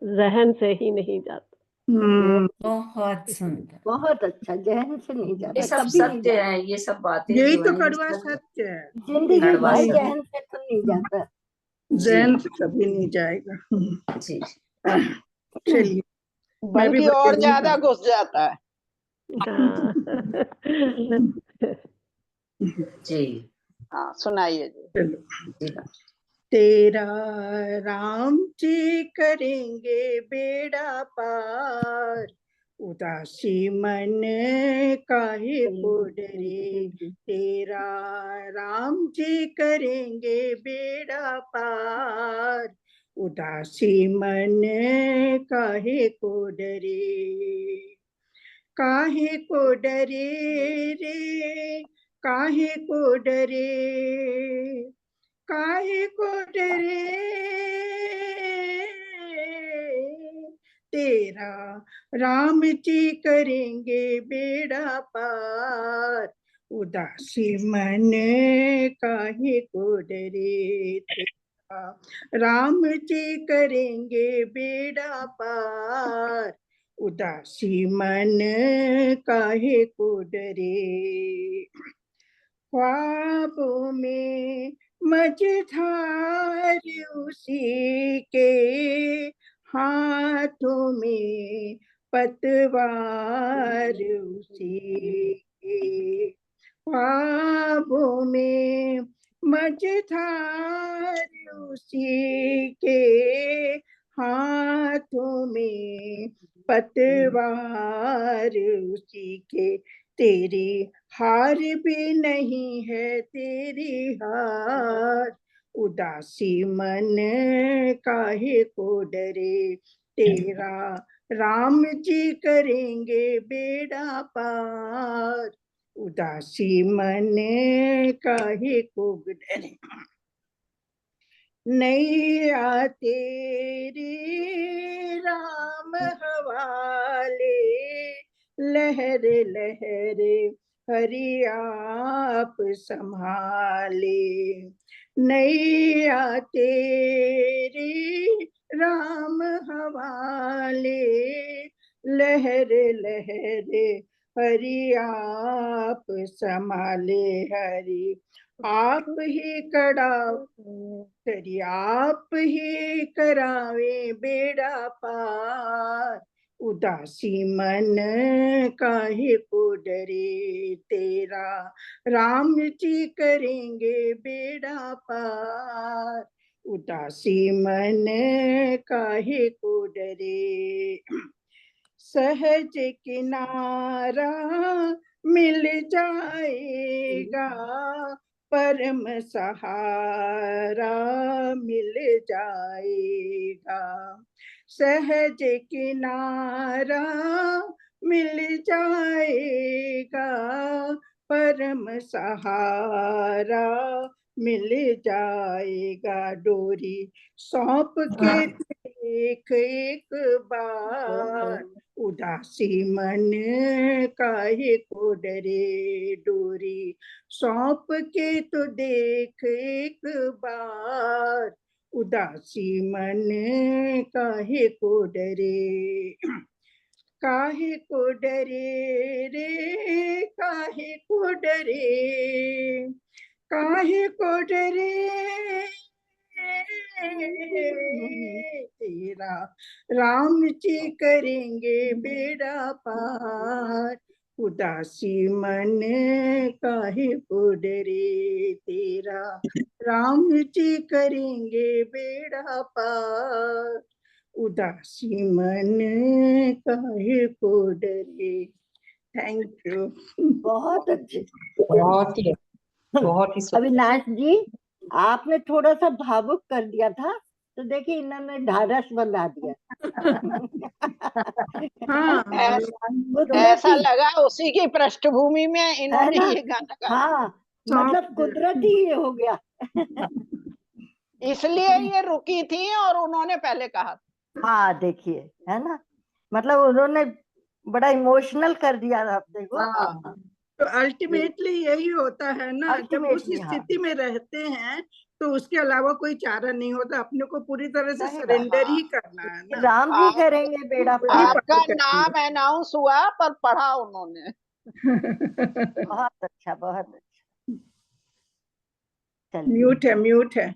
जहन से ही नहीं जाता। बहुत सुंदर। बहुत अच्छा, जहन से नहीं जाता, ये सब कभी नहीं सत्य जाता। है, ये सब बातें यही जो तो हैं, ये कड़वा सब सत्य है। जिंदगी कड़वा भर सत्य। जहन से तो नहीं जाता। जहन से कभी नहीं जाएगा। जी, चलिए, मैं भी बल्कि और भजन ज्यादा घुस जाता है। हाँ। जी, हाँ, सुनाइए जी। चलो। जी हाँ। तेरा राम जी करेंगे बेड़ा पार, उदासी मन काहे को डरे। तेरा राम जी करेंगे बेड़ा पार, उदासी मन काहे को डरे। काहे को डरे रे, काहे को डरे, काहे को डरे। तेरा राम जी करेंगे बेड़ा पार, उदासी मन काहे को डरे। तेरा राम जी करेंगे बेड़ा पार, उदासी मन काहे को डरे। ख्वाबों में मझधार उसी के, हाथों में पतवार उसी के। ख्वाबों में मझधार उसी के, हाथों में पतवार उसी के। तेरी हार भी नहीं है तेरी हार, उदासी मन काहे को डरे। तेरा राम जी करेंगे बेड़ा पार, उदासी मन काहे को डरे। नैया तेरी राम हवाले, लहर लहर हरि आप संभाले। नैया तेरी राम हवाले, लहर लहर हरि आप संभाले। हरि आप ही कड़ाओ करी, आप ही करावे बेड़ा पार, उदासी मन काहे को डरे। तेरा राम जी करेंगे बेड़ा पार, उदासी मन काहे को डरे। सहज किनारा मिल जाएगा, परम सहारा मिल जाएगा। सहज किनारा मिल जाएगा, परम सहारा मिल जाएगा डोरी सौंप के देख एक बार, उदासी मन काहे को डरे, डोरी सौंप के तो देख एक बार, उदासी मन काहे को डरे, काहे को डरे रे, काहे को डरे, काहे को डरे तेरा राम जी करेंगे बेड़ा पार, उदासी मन काहे को डरे, तेरा राम जी करेंगे बेड़ा पार, उदासी मन काहे को डरे। Thank you. बहुत अच्छे। बहुत ही सुंदर। अविनाश जी, आपने थोड़ा सा भावुक कर दिया था, तो देखिए इन्होंने ढाढ़स बंधा दिया। हाँ, ऐसा लगा उसी की पृष्ठभूमि में इन्होंने है ना? ये गाना गाया। हाँ, मतलब कुदरती ये हो गया। इसलिए ये रुकी थी और उन्होंने पहले कहा। हाँ देखिए, है ना, मतलब उन्होंने बड़ा इमोशनल कर दिया था, आप देखो। तो अल्टीमेटली यही होता है ना, जब उस Ultimately, हाँ। स्थिति में रहते हैं तो उसके अलावा कोई चारा नहीं होता, अपने को पूरी तरह से सही बात। सरेंडर ही करना है ना। राम जी करेंगे बेड़ा पार। आपका नाम अनाउंस हुआ पर पढ़ा उन्होंने। बहुत अच्छा, बहुत अच्छा। चलिए, म्यूट है, म्यूट है।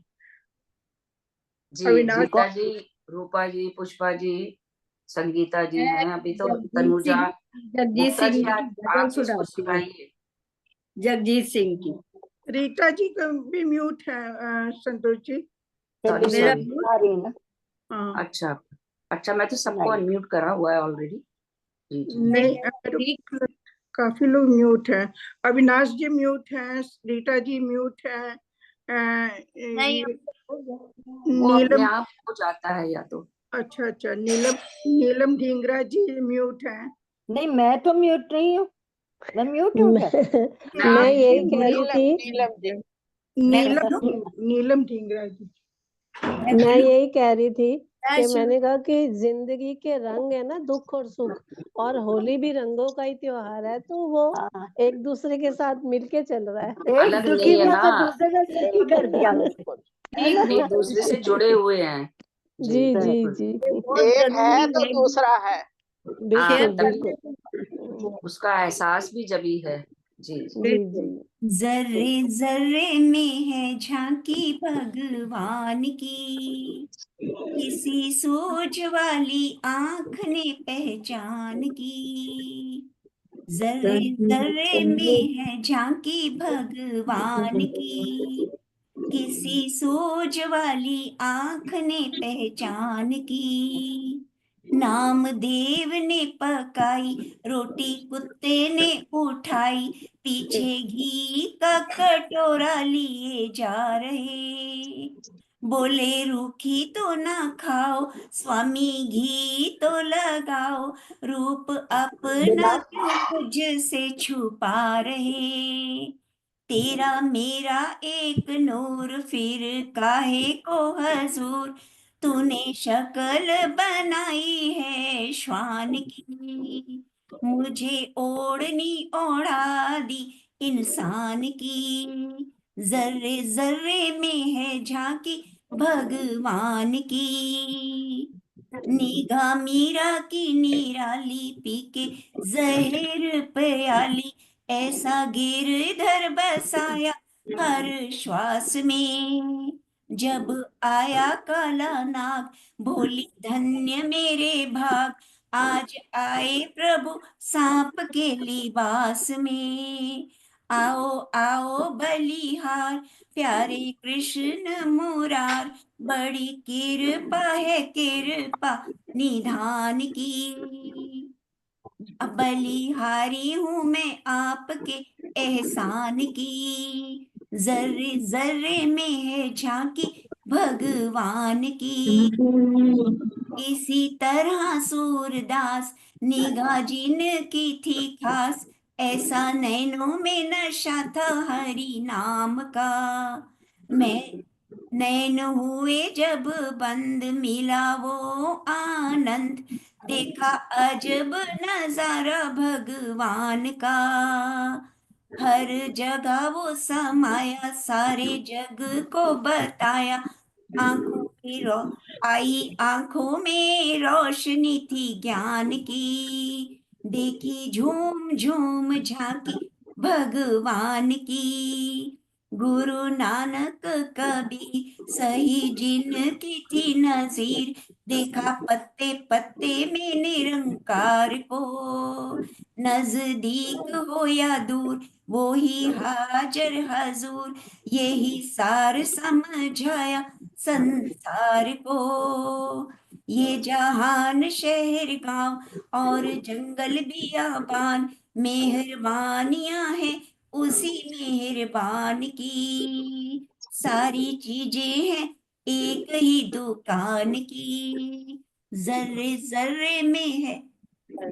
जी, अविनाश गीता जी, रूपा जी, पुष्पा जी, संगीता जी हैं अभी तो। तनुजा, जगजीत गुप्ता सिंह जी, की आप गजल इसको सुनाती है, सुनाइए। जगजीत सिंह की। रीटा जी का भी म्यूट है, संतोष जी। सॉरी मेरा सॉरी। आ रही है ना? हाँ, अच्छा अच्छा, मैं तो सबको नहीं। अनम्यूट करा हुआ है ऑलरेडी। जी जी। नहीं, काफी लोग म्यूट हैं। अविनाश जी म्यूट हैं, रीटा जी म्यूट है, नहीं, वो अपने नीलम, आप हो जाता है या तो। अच्छा, नीलम ढींगरा जी म्यूट है। नहीं, मैं तो म्यूट नहीं हूँ। मैं म्यूट हूँ क्या? मैं यही कह रही नीलम थी, नीलम जी। नीलम ढींगरा जी। मैं यही कह रही थी कि शुरू- मैंने कहा कि जिंदगी के रंग है ना, दुख और सुख, और होली भी रंगों का ही त्योहार है, तो वो हाँ, एक दूसरे के साथ मिलके चल रहा है। एक अलग दुखी नहीं है था तो ना, दूसरे का सुखी कर दिया उसको, है ना? एक दूसरे से जुड़े हुए हैं। जी जी बिल्कुल। जी, बहुत एक है जरूरी तो है दूसरा है। हाँ, बिल्कुल तभी बिल्कुल। उसका एहसास भी जभी है। जी जी जी। जर्रे जर्रे में है झांकी भगवान की, किसी सोच वाली आंख ने पहचान की। जर्रे जर्रे में है झांकी भगवान की, किसी सोच वाली आंख ने पहचान की। नामदेव ने पकाई रोटी, कुत्ते ने उठाई, पीछे घी का कटोरा लिए जा रहे। बोले रूखी तो ना खाओ, स्वामी घी तो लगाओ, रूप अपना क्यों मुझसे छुपा रहे। तेरा मेरा एक नूर, फिर काहे को हजूर, तूने शक्ल बनाई है श्वान की, मुझे ओढ़नी ओढ़ा दी इंसान की। जर्रे जर्रे में है झांकी भगवान की, निगाह मीरा की निराली, पी के जहर प्याली, ऐसा गिरधर बसाया हर श्वास में। जब आया काला नाग, भोली धन्य मेरे भाग, आज आए प्रभु सांप के लिबास में। आओ आओ बलिहार, प्यारे कृष्ण मुरार, बड़ी कृपा है कृपा निधान की। अब बलिहारी हूँ मैं आपके एहसान की, जर्रे जर्रे में है झांकी भगवान की। इसी तरह सूरदास, निगाह जिन की थी खास, ऐसा नैनों में नशा था हरि नाम का, मैं नैन हुए जब बंद मिला वो आनंद, देखा अजब नजारा भगवान का। हर जगह वो समाया, सारे जग को बताया। आंखों की आई आंखों में रोशनी थी ज्ञान की, देखी झूम झूम झांकी भगवान की। गुरु नानक कभी सही जिनकी थी नजीर, देखा पत्ते पत्ते में निरंकार को। नजदीक हो या दूर वो ही हाजर हजूर, यही सार समझाया संसार को। ये जहान शहर गांव और जंगल बियाबान, मेहरबानियां हैं उसी मेहरबान की। सारी चीजें हैं एक ही दुकान की, जर्रे जर्रे में है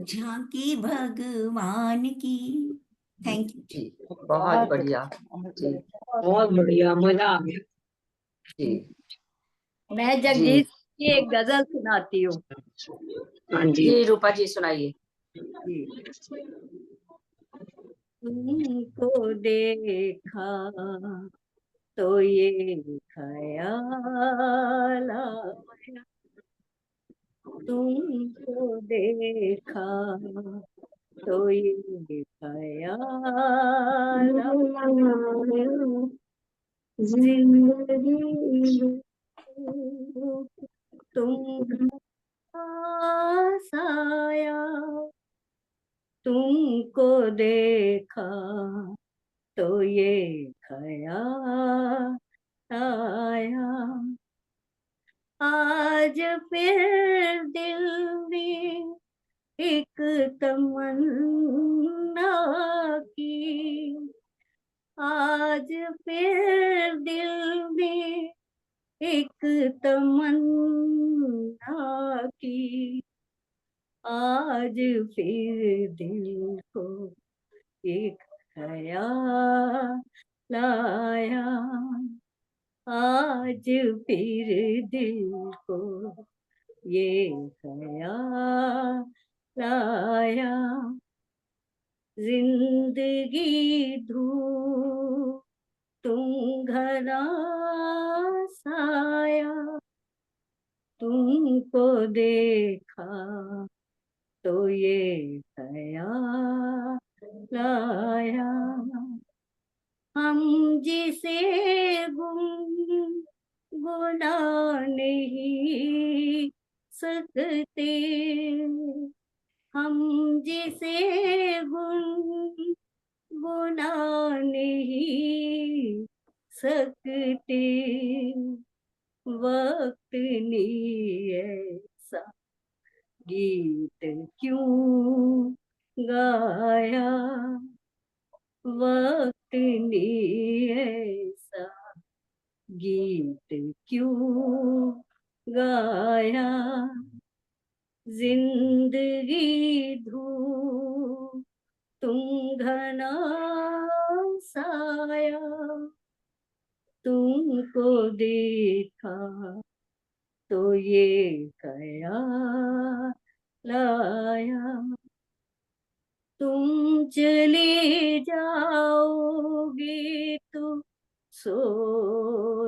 झांकी भगवान की। Thank you. जी बहुत बढ़िया जी बहुत बढ़िया, मजा आ गया। जी मैं जी जगदीश की एक गजल सुनाती हूँ। हाँ जी। जी रूपा जी सुनाइए। तुमको देखा तो ये ख्याल आया, तुमको देखा तो ये ख्याल आया, जिंदगी तुम पास आया, तुमको देखा तो ये ख्याल आया। आज फिर दिल में एक तमन्ना की, आज फिर दिल में एक तमन्ना की, आज फिर दिल को एक ख्याल आया, आज फिर दिल को ये ख्याल आया। जिंदगी धूप तुम घना साया, तुमको देखा तो ये ख्याल आया। हम जिसे गुना नहीं सकते, हम जिसे गुना नहीं सकते, वक्त नहीं ऐसा गीत क्यों गाया, वक्त ने ऐसा गीत क्यों गाया। जिंदगी धूप तुम घना साया, तुमको देखा तो ये ख्याल आया। तुम चले जाओगे तो सोचेंगे,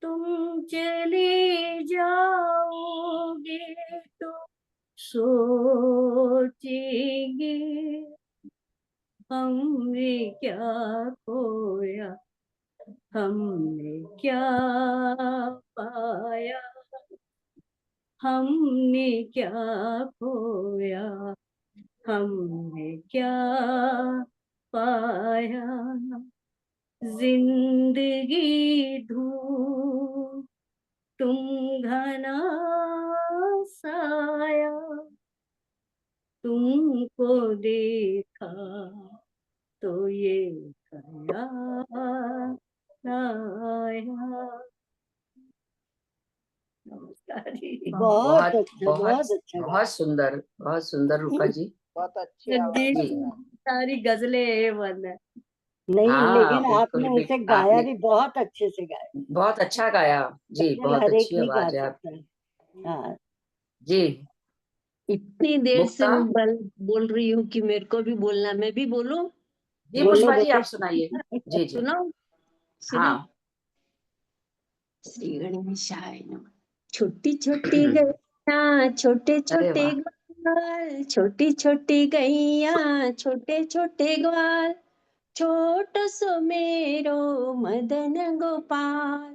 तुम चले जाओगे तो सोचेंगे, हमने क्या खोया हमने क्या पाया, हमने क्या खोया हमने क्या पाया। जिंदगी धूप तुम घना साया, तुमको देखा तो ये ख्याल आया। नमस्कार जी। बहुत अच्छा, बहुत बहुत अच्छा। बहुत सुंदर रूपा जी बहुत अच्छी आवाज जगदीश जी है। सारी गजलें बंद है। नहीं, हाँ लेकिन आपने बिल्कुल उसे गाया आपने भी बहुत अच्छे से गाया। बहुत अच्छा गाया जी, केवल बहुत हर एक अच्छी नहीं गा आवाज है आप सकता है। हाँ, जी। इतनी देर से मुक्ता मैं बोल रही हूँ कि मेरे को भी बोलना, मैं भी बोलूं? जी, बोलो पुष्पा जी बोलो। आप सुनाइए। जी जी सुनाओ, सुना। हाँ। श्री गणेशाय नमः। छोटी छोटी गैया छोटे अरे छोटे वाह। ग्वाल, छोटी छोटी गैया छोटे छोटे ग्वाल, छोट सो मेरो मदन गोपाल,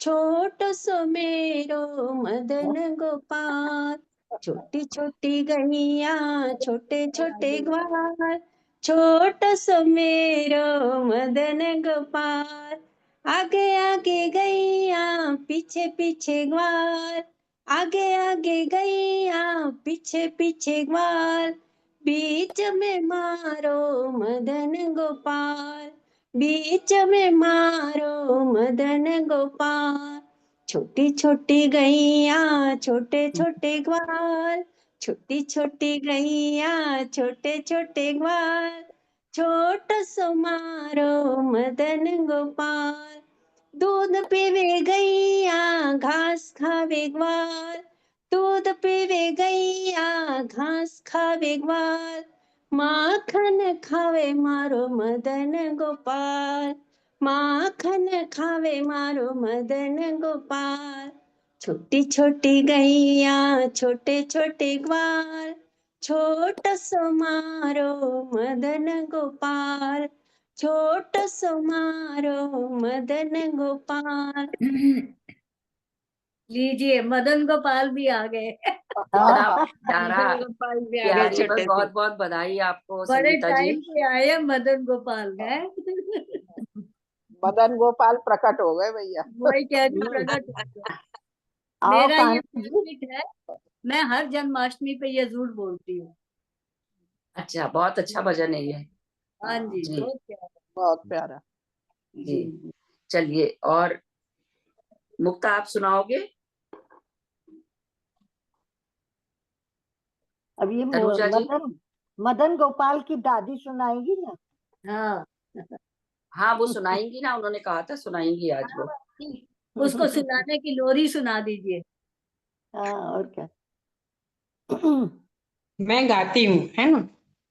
छोट सो मेरो मदन गोपाल, छोटी छोटी गैया छोटे छोटे ग्वाल, छोट सो मेरो मदन गोपाल, आगे आगे गैया पीछे पीछे ग्वाल, आगे आगे गैया पीछे पीछे ग्वाल, बीच में मारो मदन गोपाल, बीच में मारो मदन गोपाल, छोटी छोटी गैया छोटे छोटे ग्वाल, छोटी छोटी गैया छोटे छोटे ग्वाल, छोट सो मारो मदन गोपाल, दूध पीवे गैया घास खावे ग्वाल, दूध पीवे गैया घास खावे ग्वाल, माखन खावे मारो मदन गोपाल, माखन खावे मारो मदन गोपाल, छोटी छोटी गैया छोटे छोटे ग्वाल, छोट सो मारो मदन गोपाल, छोट सो मारो मदन गोपाल। लीजिए, मदन गोपाल भी आ गए। कितना प्यारा, मदन गोपाल भी आ गए प्यारी, बस छोटे से। बहुत बहुत बधाई आपको बड़े संगीता जी। टाइम पे आए मदन गोपाल है। मदन गोपाल प्रकट हो गए भैया। वही कह रही प्रकट हो गए। आओ मेरा ये कान्हा जी। फेवरेट है। मैं हर जन्माष्टमी पे ये जरूर बोलती हूँ। अच्छा, बहुत अच्छा भजन है ये। हाँ जी, जी बहुत प्यारा। बहुत प्यारा। जी। जी। चलिए, और मुक्ता आप सुनाओगे? अब ये तनुजा जी। मदन मदन गोपाल की दादी सुनाएगी ना। हाँ, हाँ वो सुनाएंगी ना, उन्होंने कहा था सुनाएंगी आज वो। उसको सुनाने की लोरी सुना दीजिए। हाँ, और क्या। मैं गाती हूँ, है ना।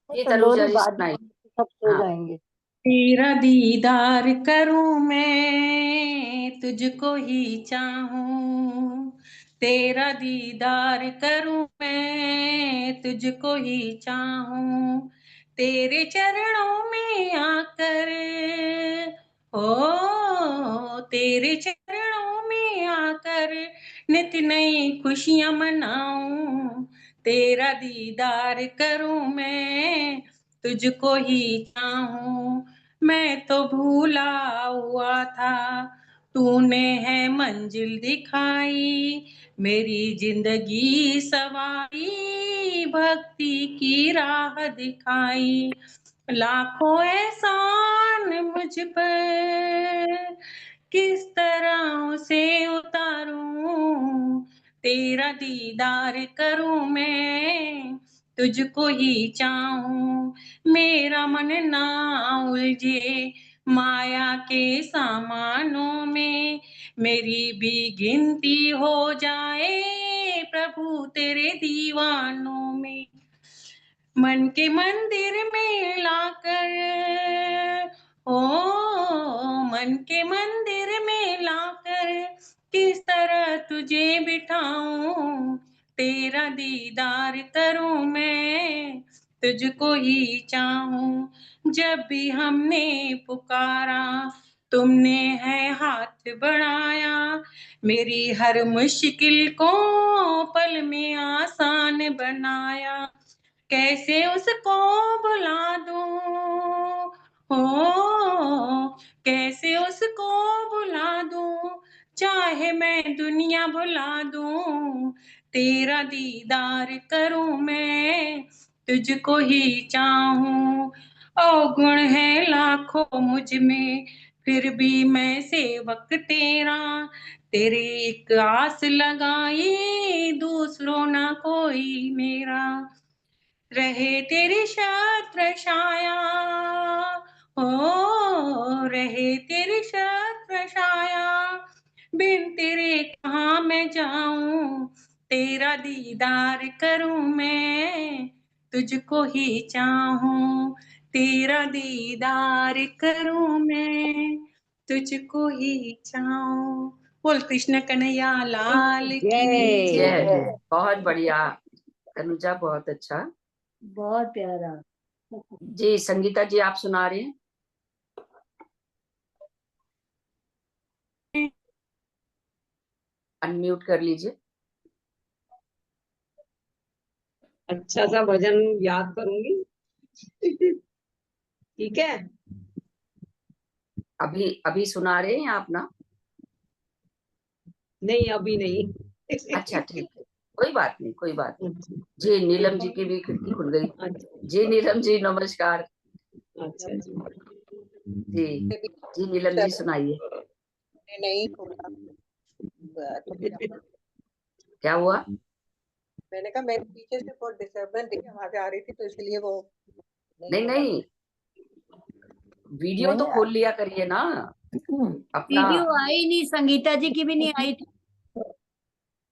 जी तो तनुजा लोरी जी बाद सुनाई। में सब सो हाँ जाएंगे। तेरा दीदार करूं मैं, तुझको ही चाहूं, तेरा दीदार करूं मैं, तुझको ही चाहूं, तेरे चरणों में आकर, ओ तेरे चरणों में आकर नित नई खुशियां मनाऊं, तेरा दीदार करूं मैं, तुझको ही चाहूं, मैं तो भूला हुआ था, तूने है मंजिल दिखाई, मेरी जिंदगी सवारी, भक्ति की राह दिखाई, लाखों एहसान मुझ पर, किस तरह से उतारूं, तेरा दीदार करूं मैं, तुझको ही चाहूं, मेरा मन ना उलझे माया के सामानों में, मेरी भी गिनती हो जाए प्रभु तेरे दीवानों में, मन के मंदिर में लाकर, ओ मन के मंदिर में लाकर, किस तरह तुझे बिठाऊं, तेरा दीदार करूं मैं, तुझको ही चाहूं, जब भी हमने पुकारा तुमने है हाथ बढ़ाया, मेरी हर मुश्किल को पल में आसान बनाया, कैसे उसको भुला दूं, हो कैसे उसको भुला दूं, चाहे मैं दुनिया भुला दूं, तेरा दीदार करूं मैं, तुझको ही चाहूं, अवगुण है लाखों मुझ में, फिर भी मैं सेवक तेरा, तेरे एक आस लगाई दूसरों ना कोई मेरा, रहे तेरी छत्र छाया, हो रहे तेरी शक्र छाया, बिन तेरे कहाँ मैं जाऊं, तेरा दीदार करूं मैं, तुझको ही चाहूं, तेरा दीदार करूं मैं, तुझको ही चाहूं। बोल कृष्ण कन्हैया लाल की जय। जय। बहुत बढ़िया तनुजा, बहुत अच्छा। बहुत प्यारा। जी संगीता जी, आप सुना रहे हैं? अनम्यूट कर लीजिए। अच्छा सा भजन याद करूंगी। ठीक है। अभी अभी सुना रहे हैं आप ना? नहीं अभी नहीं। अच्छा ठीक है, कोई बात नहीं, कोई बात नहीं। जी नीलम जी की भी खिड़की खुल गई। जी नीलम जी नमस्कार। अच्छा जी। जी जी नीलम जी सुनाइए। नहीं खोला तो क्या हुआ? मैंने कहा मेरे पीछे से बहुत डिस्टर्बेंस थी, आवाज आ रही थी तो इसलिए वो नहीं नहीं, वीडियो तो खोल लिया करिए ना अपना। वीडियो आई नहीं, संगीता जी की भी नहीं आई थी।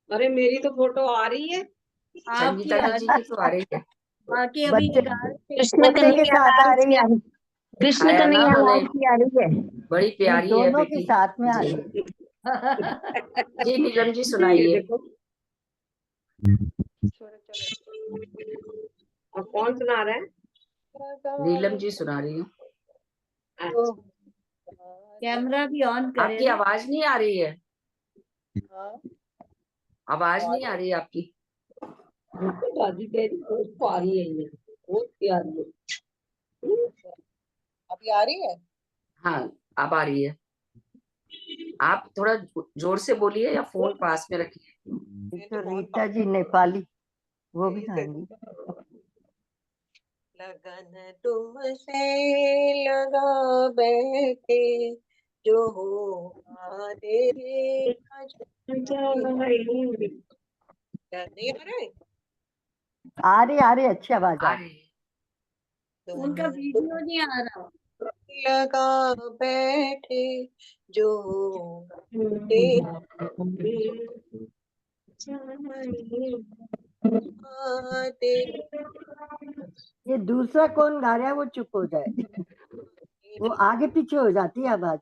अरे मेरी तो फोटो आ रही है। आपकी संगीता आ जी की तो आ रही है। बाकी अभी बच्चे निकाल कृष्ण कन्हैया लाल की आ रही, कृष्ण दिखाया ना कन्हैया लाल हमें, की आ रही है। बड़ी नहीं, प्यारी है दोनों के बेटी। साथ में आ जी रही है। जी नीलम जी ये सुनाइए। देखो। अब कौन सुना रहा है? नीलम जी सुना रही हूँ। अच्छा। कैमरा भी ऑन करे आपकी ना। आवाज नहीं आ रही है, आवाज नहीं आ रही है आपकी। बिल्कुल दादी तेरी उसको आ रही है ये, बहुत प्यारी है। अभी आ रही है। हाँ अब आ रही है। आप थोड़ा जोर से बोलिए या फोन पास में रखिए। तो रीता जी नेपाली, वो भी गाएंगी। लगन तुमसे लगा बैठे, जो होगा देखा जाएगा। नहीं आ रहा है? आ रही अच्छी आवाज आ आ रही। रही है। उनका वीडियो नहीं आ रहा। लगा बैठे, जो होगा ये दूसरा कौन गा रहा है वो चुप हो जाए, वो आगे पीछे हो जाती है आवाज।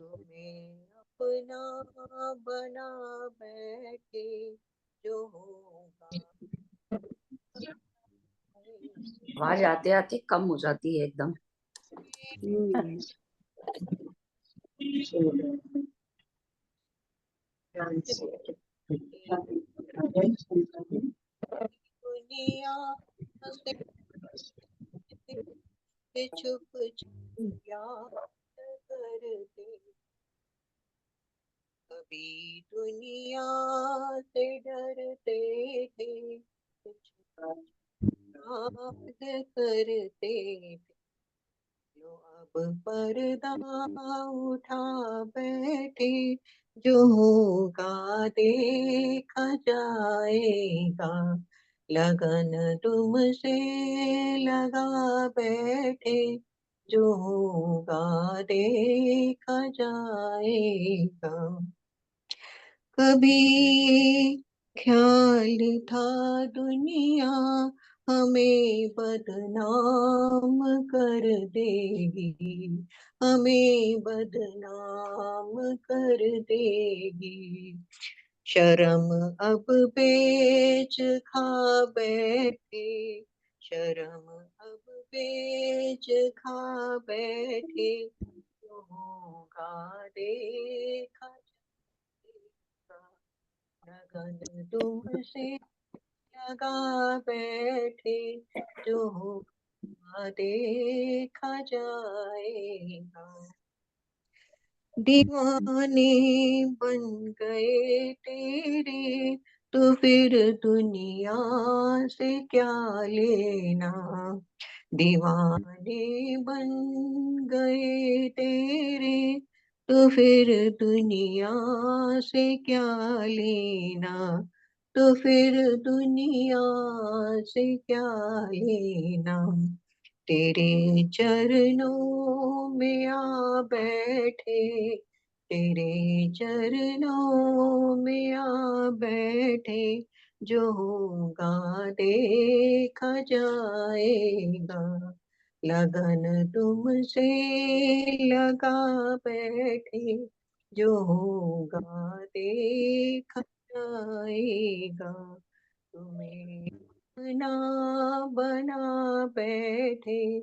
तुम्हें अपना बना बैठे, जो होगा आवाज आते आते कम हो जाती है एकदम। दुनिया से छुप छुप याद करते, कभी दुनिया से डरते थे, कुछ याद करते थे, जो अब पर्दा उठा बैठे, जो होगा देखा जाएगा। लगन तुमसे लगा बैठे, जो होगा देखा जाएगा। कभी ख्याल था दुनिया हमें बदनाम कर देगी, हमें बदनाम कर देगी। शर्म अब बेच खा बैठे, शर्म अब बेच खा बैठे, जो होगा देखा जाएगा। लगन तुमसे लगा बैठे, जो होगा देखा जाएगा। दीवाने बन गए तेरे, तो फिर दुनिया से क्या लेना। दीवाने बन गए तेरे, तो फिर दुनिया से क्या लेना, तो फिर दुनिया से क्या लेना। तेरे चरणों में आ बैठे, तेरे चरणों में आ बैठे, जो होगा देखा जाएगा, लगन तुमसे लगा बैठे, जो होगा देखा जाएगा, तुम्हें अपना बना बैठे,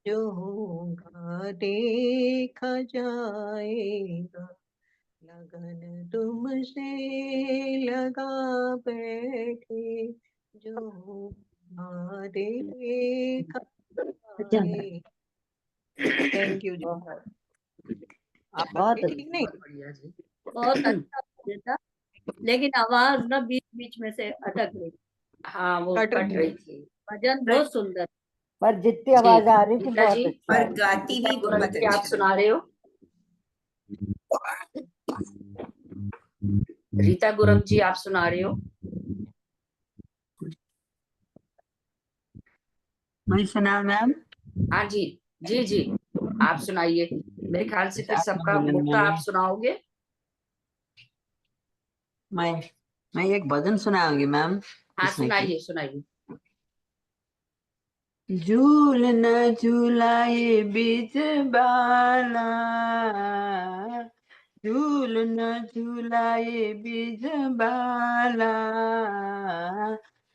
जो होगा देखा जाएगा, लगन तुमसे लगा बैठे, जो होगा देखा जाएगा। थैंक यू जी। आप बहुत ठीक नहीं? बढ़िया जी। बहुत अच्छा था, लेकिन आवाज ना बीच बीच में से अटक रही। हाँ, वो कट कट रही रही थी। भजन बहुत सुंदर। पर जितनी जी, आवाज आ रही थी गीता बहुत जी, अच्छा और है। गाती भी गुरु बहुत जी आप अच्छा। सुना रहे हो? रीता गुरम जी आप सुना रहे हो? मैं सुना मैम। हाँ जी, जी जी, आप सुनाइए। मेरे ख्याल से फिर सबका मुक्ता आप सुनाओगे। मैं एक भजन सुनाऊंगी मैम। हाँ, इसमें की सुनाइए सुनाइए। झूल न झूलाए बीच बाला, झूल न झूलाए बीज बाला,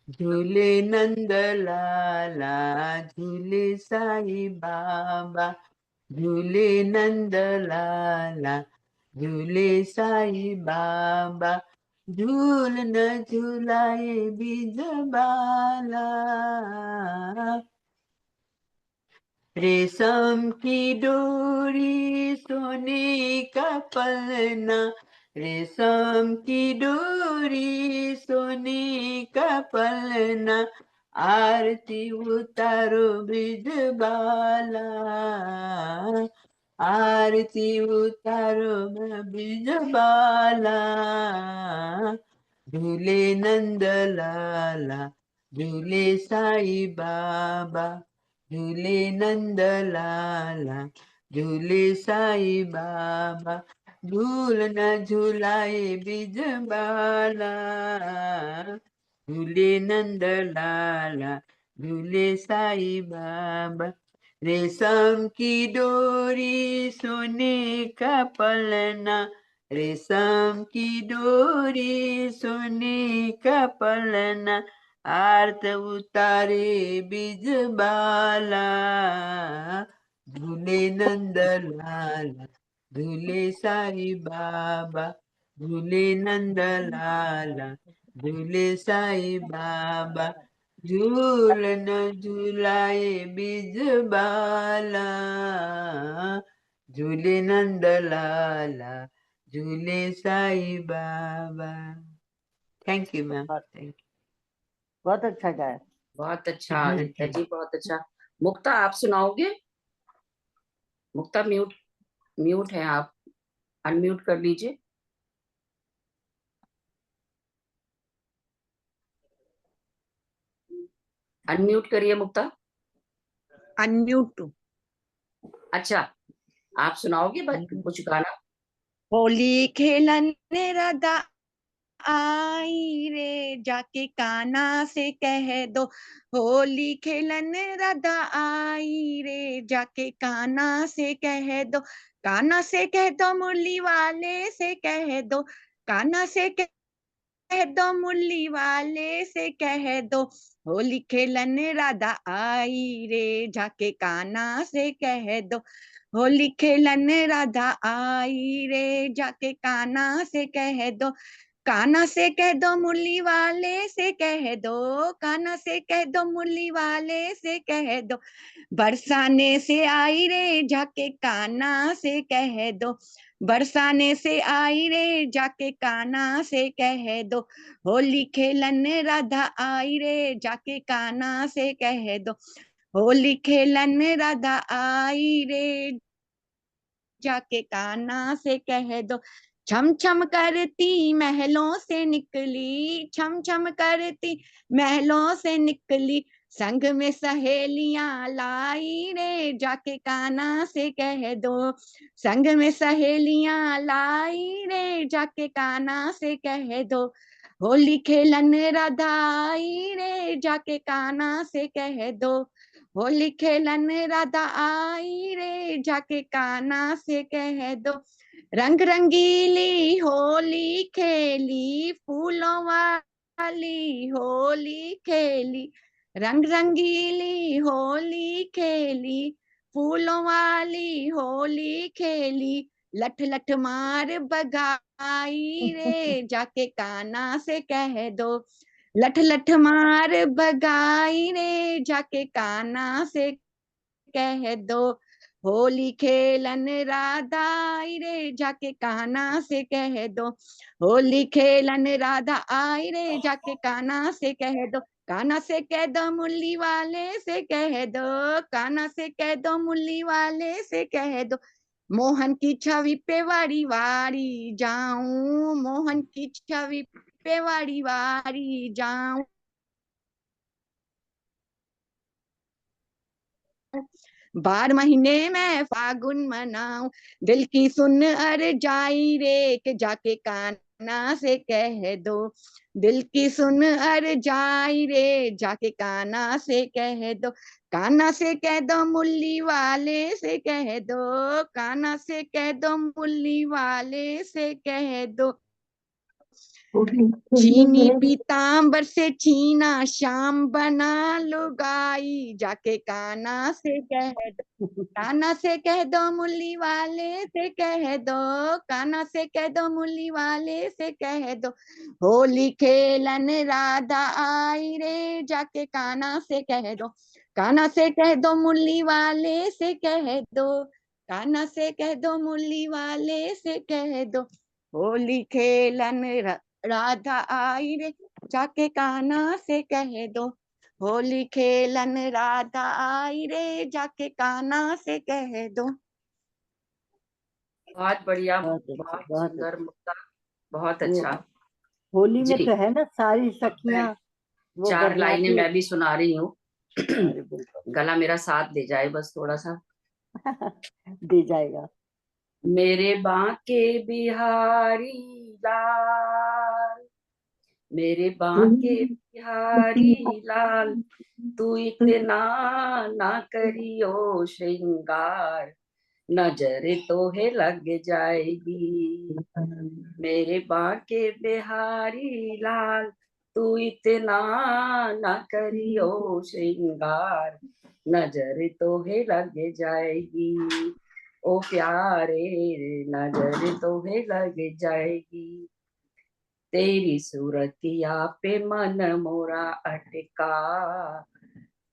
झूले नंद लाला, झूले साई बाबा, झूले नंद लाला, झूले साई बाबा, झूल न झूलाए बीज बाला, रेशम की डोरी सोने का पलना, रेशम की डोरी सोने का पलना, आरती उतारो ब्रिज बाला, आरती उतारो ब्रिज बाला, झूले नंद लाला, झूले साई बाबा, झूले नंद लाला, झूले साई बाबा, झूल न झूलाए बीज बाला, झूले नंद लाला, झूले साई बाबा, रेशम की डोरी सोने का पलना, रेशम की डोरी सोने का पलना, आरत उतारे बीज बाला, झूले नंद लाला, झूले साई बाबा, झूले नंद लाला, झूले साई बाबा, झूल न झूलाए बीज बाला, झूले नंद लाला, झूले Sai Baba. Thank you ma'am, thank you. बहुत अच्छा गाया। बहुत अच्छा रीता जी, बहुत अच्छा। मुक्ता आप सुनाओगे? मुक्ता म्यूट है आप, अनम्यूट कर लीजिए। अनम्यूट करिए मुक्ता। अनम्यूट। अच्छा, आप सुनाओगे कुछ गाना? होली खेलन राधा आई रे, जाके कान्हा से कह दो, होली खेलन राधा आई रे, जाके कान्हा से कह दो, कान्हा से कह दो मुरली वाले से कह दो, कान्हा से कह दो मुरली वाले से कह दो, होली खेलन राधा आई रे, जाके कान्हा से कह दो, होली खेलन राधा आई रे, जाके कान्हा से कह दो, कान्हा से कह दो मुरली वाले से कह दो, कान्हा से कह दो मुरली वाले से कह दो, बरसाने से आई रे, जाके कान्हा से कह दो, बरसाने से आई रे, जाके कान्हा से कह दो, होली खेलन राधा आई रे, जाके कान्हा से कह दो, होली खेलन राधा आई रे, जाके कान्हा से कह दो, छम छम करती महलों से निकली, छम छम करती महलों से निकली, संग में सहेलियां लाई रे जाके कान्हा से कह दो, संग में सहेलियां लाई रे जाके कान्हा से कह दो, होली खेलन राधा आई रे जाके कान्हा से कह दो, होली खेलन राधा आई रे जाके कान्हा से कह दो, रंग रंगीली होली खेली फूलों वाली होली खेली, रंग रंगीली होली खेली फूलों वाली होली खेली, लठ लठ मार बगाई रे जाके कान्हा से कह दो, लठ लठ मार बगाई रे जाके कान्हा से कह दो, होली खेलन राधा आई रे जाके कान्हा से कह दो, होली खेलन राधा आई रे जाके कान्हा से कह दो, कान्हा से कह दो मुरली वाले से कह दो, कान्हा से कह दो मुरली वाले से कह दो, मोहन की छवि पे वारी वारी जाऊं, मोहन की छवि पे वारी वारी जाऊं, बार महीने में फागुन मनाऊं, दिल की सुन अरे जाई रे के जाके कान्हा से कह दो, दिल की सुन अरे जाई रे जाके कान्हा से कह दो, कान्हा से कह दो मुरली वाले से कह दो, कान्हा से कह दो मुरली वाले से कह दो, चीनी पीतांबर से चीना श्याम बना लो गाई जाके कान्हा से कह दो, कान्हा से कह दो मुरली वाले से कह दो, कान्हा से कह दो मुरली वाले से कह दो, होली खेलन राधा आई रे जाके कान्हा से कह दो, कान्हा से कह दो मुरली वाले से कह दो, कान्हा से कह दो मुरली वाले से कह दो, होली खेलन राधा आई रे जाके कान्हा से कह दो, होली खेलन राधा आई रे जाके कान्हा से कह दो। बहुत बढ़िया, बहुत अच्छा, बहुत बहुत सुंदर अच्छा। मुक्ता, बहुत वो अच्छा होली में जी। तो है ना सारी सखियां वो 4 लाइनें बरसाती। मैं भी सुना रही हूँ। अरे बिल्कुल गला मेरा साथ दे जाए बस थोड़ा सा। दे जाएगा। मेरे बांके बिहारी लाल, मेरे बांके बिहारी लाल, तू इतना ना करियो श्रृंगार, नजर तो है लग जाएगी। मेरे बांके बिहारी लाल, तू इतना ना करियो श्रृंगार, नजर तो है लग जाएगी। ओ प्यारे नजर तो है लग जाएगी। तेरी सूरतिया पे मन मोरा अटका,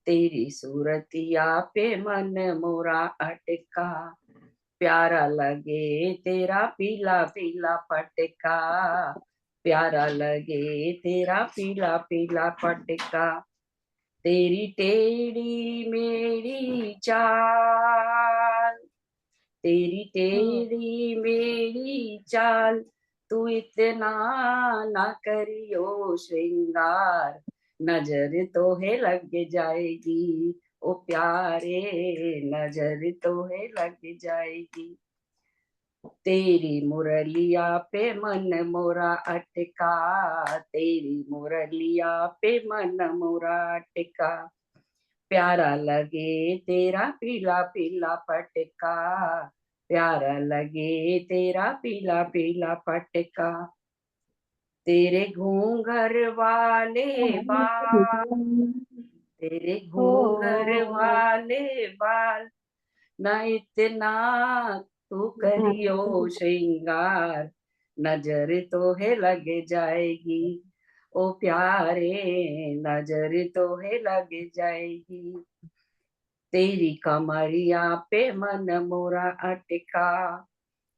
तेरी सूरतिया पे मन मोरा अटका, प्यारा लगे तेरा पीला पीला पटका, प्यारा लगे तेरा पीला पीला पटका। तेरी टेढ़ी मेरी चाल, तेरी टेढ़ी मेरी चाल, तू इतना ना करियो श्रृंगार, नजर तो है लग जाएगी। ओ प्यारे नजर तो है लग जाएगी। तेरी मुरलिया पे मन मोरा अटका, तेरी मुरलिया पे मन मोरा अटका, प्यारा लगे तेरा पीला पीला पटका, प्यारा लगे तेरा पीला पीला पटका। तेरे घूंघर वाले बाल, तेरे घूंघर वाले बाल, न इतना तू करियो श्रृंगार, नजर तो है लग जाएगी। ओ प्यारे नजर तो है लग जाएगी। तेरी कमरिया पे मन मोरा अटका,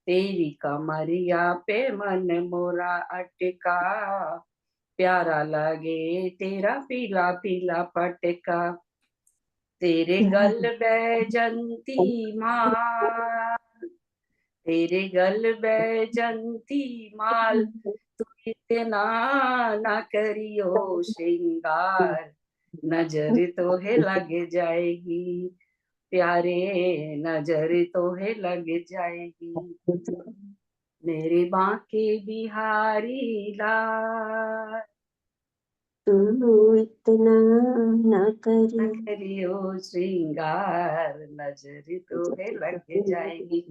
तेरी कमरिया पे मन मोरा अटका, प्यारा लगे तेरा पीला पीला पटका। तेरे गल बैजंती माल, तेरे गल बैजंती माल, तू इतना ना करियो श्रृंगार, नजर तो है लग जाएगी, प्यारे नजर तो है लग जाएगी, मेरे बांके बिहारी लाल, तू इतना न करियो श्रृंगार, नजर तो है लग जाएगी।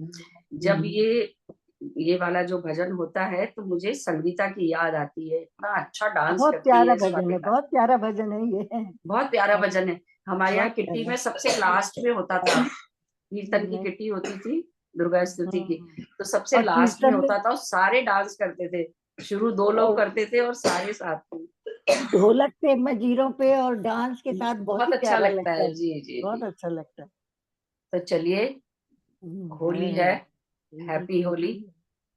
जब ये वाला जो भजन होता है तो मुझे संगीता की याद आती है, इतना अच्छा डांस बहुत करती प्यारा है भजन है, बहुत प्यारा भजन है ये। बहुत प्यारा भजन है। हमारे यहाँ बहुत किट्टी प्यारा। में सबसे लास्ट में होता था, कीर्तन की किट्टी होती थी दुर्गा स्तुति की, तो सबसे और लास्ट में कीर्तन में होता था और सारे डांस करते थे। शुरू 2 लोग करते थे और सारे साथ में। ढोलक पे, मजीरों पे और डांस के साथ बहुत बहुत ही अच्छा प्यारा लगता लगता है। है। जी जी बहुत जी। अच्छा लगता है। तो चलिए, होली है, हैप्पी होली।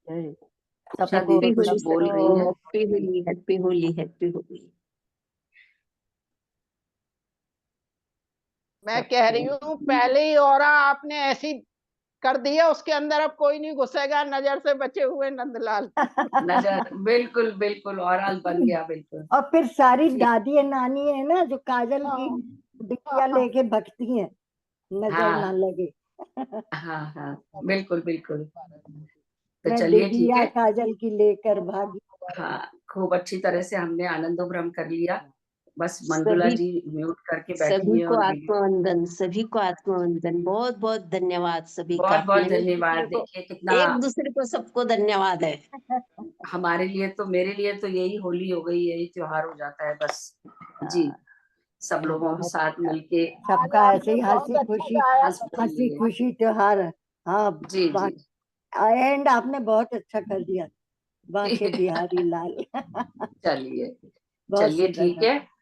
सबको दीदी कुछ बोल रही है। Happy Holi, happy Holi, happy Holi. मैं कह रही हूँ पहले ही औरा आपने ऐसी कर दिया, उसके अंदर अब कोई नहीं घुसेगा, नजर से बचे हुए नंदलाल। नजर बिल्कुल बिल्कुल और बन गया बिल्कुल। और फिर सारी दादी नानी है ना जो काजल की डिक्किया लेके भगती हैं, नजर ना हाँ लगे। हाँ हाँ बिल्कुल बिल्कुल। तो मैं चलिए ठीक डिगिया है। काजल की लेकर भागी। हाँ, खूब अच्छी तरह से हमने आनंदोब्रह्म कर लिया। बस मंजुला सभी जी म्यूट करके बैठी सभी हैं को और आत्मवंदन, सभी को आत्मवंदन। बहुत बहुत धन्यवाद सभी का। बहुत बहुत मैंने धन्यवाद। दूसरे को, देखिए कितना एक दूसरे को सबको धन्यवाद है। हमारे लिए तो, मेरे लिए तो यही होली हो गई, यही त्योहार हो जाता है बस। जी, सब लोगों के साथ मिलके सबका ऐसे ही बहुत हंसी अच्छा खुशी, गाया। हंसी खुशी त्योहार। हाँ, जी जी। एंड आपने बहुत अच्छा कर दिया, बांके बिहारी लाल। चलिए बहुत चलिए सुंदर ठीक था। है।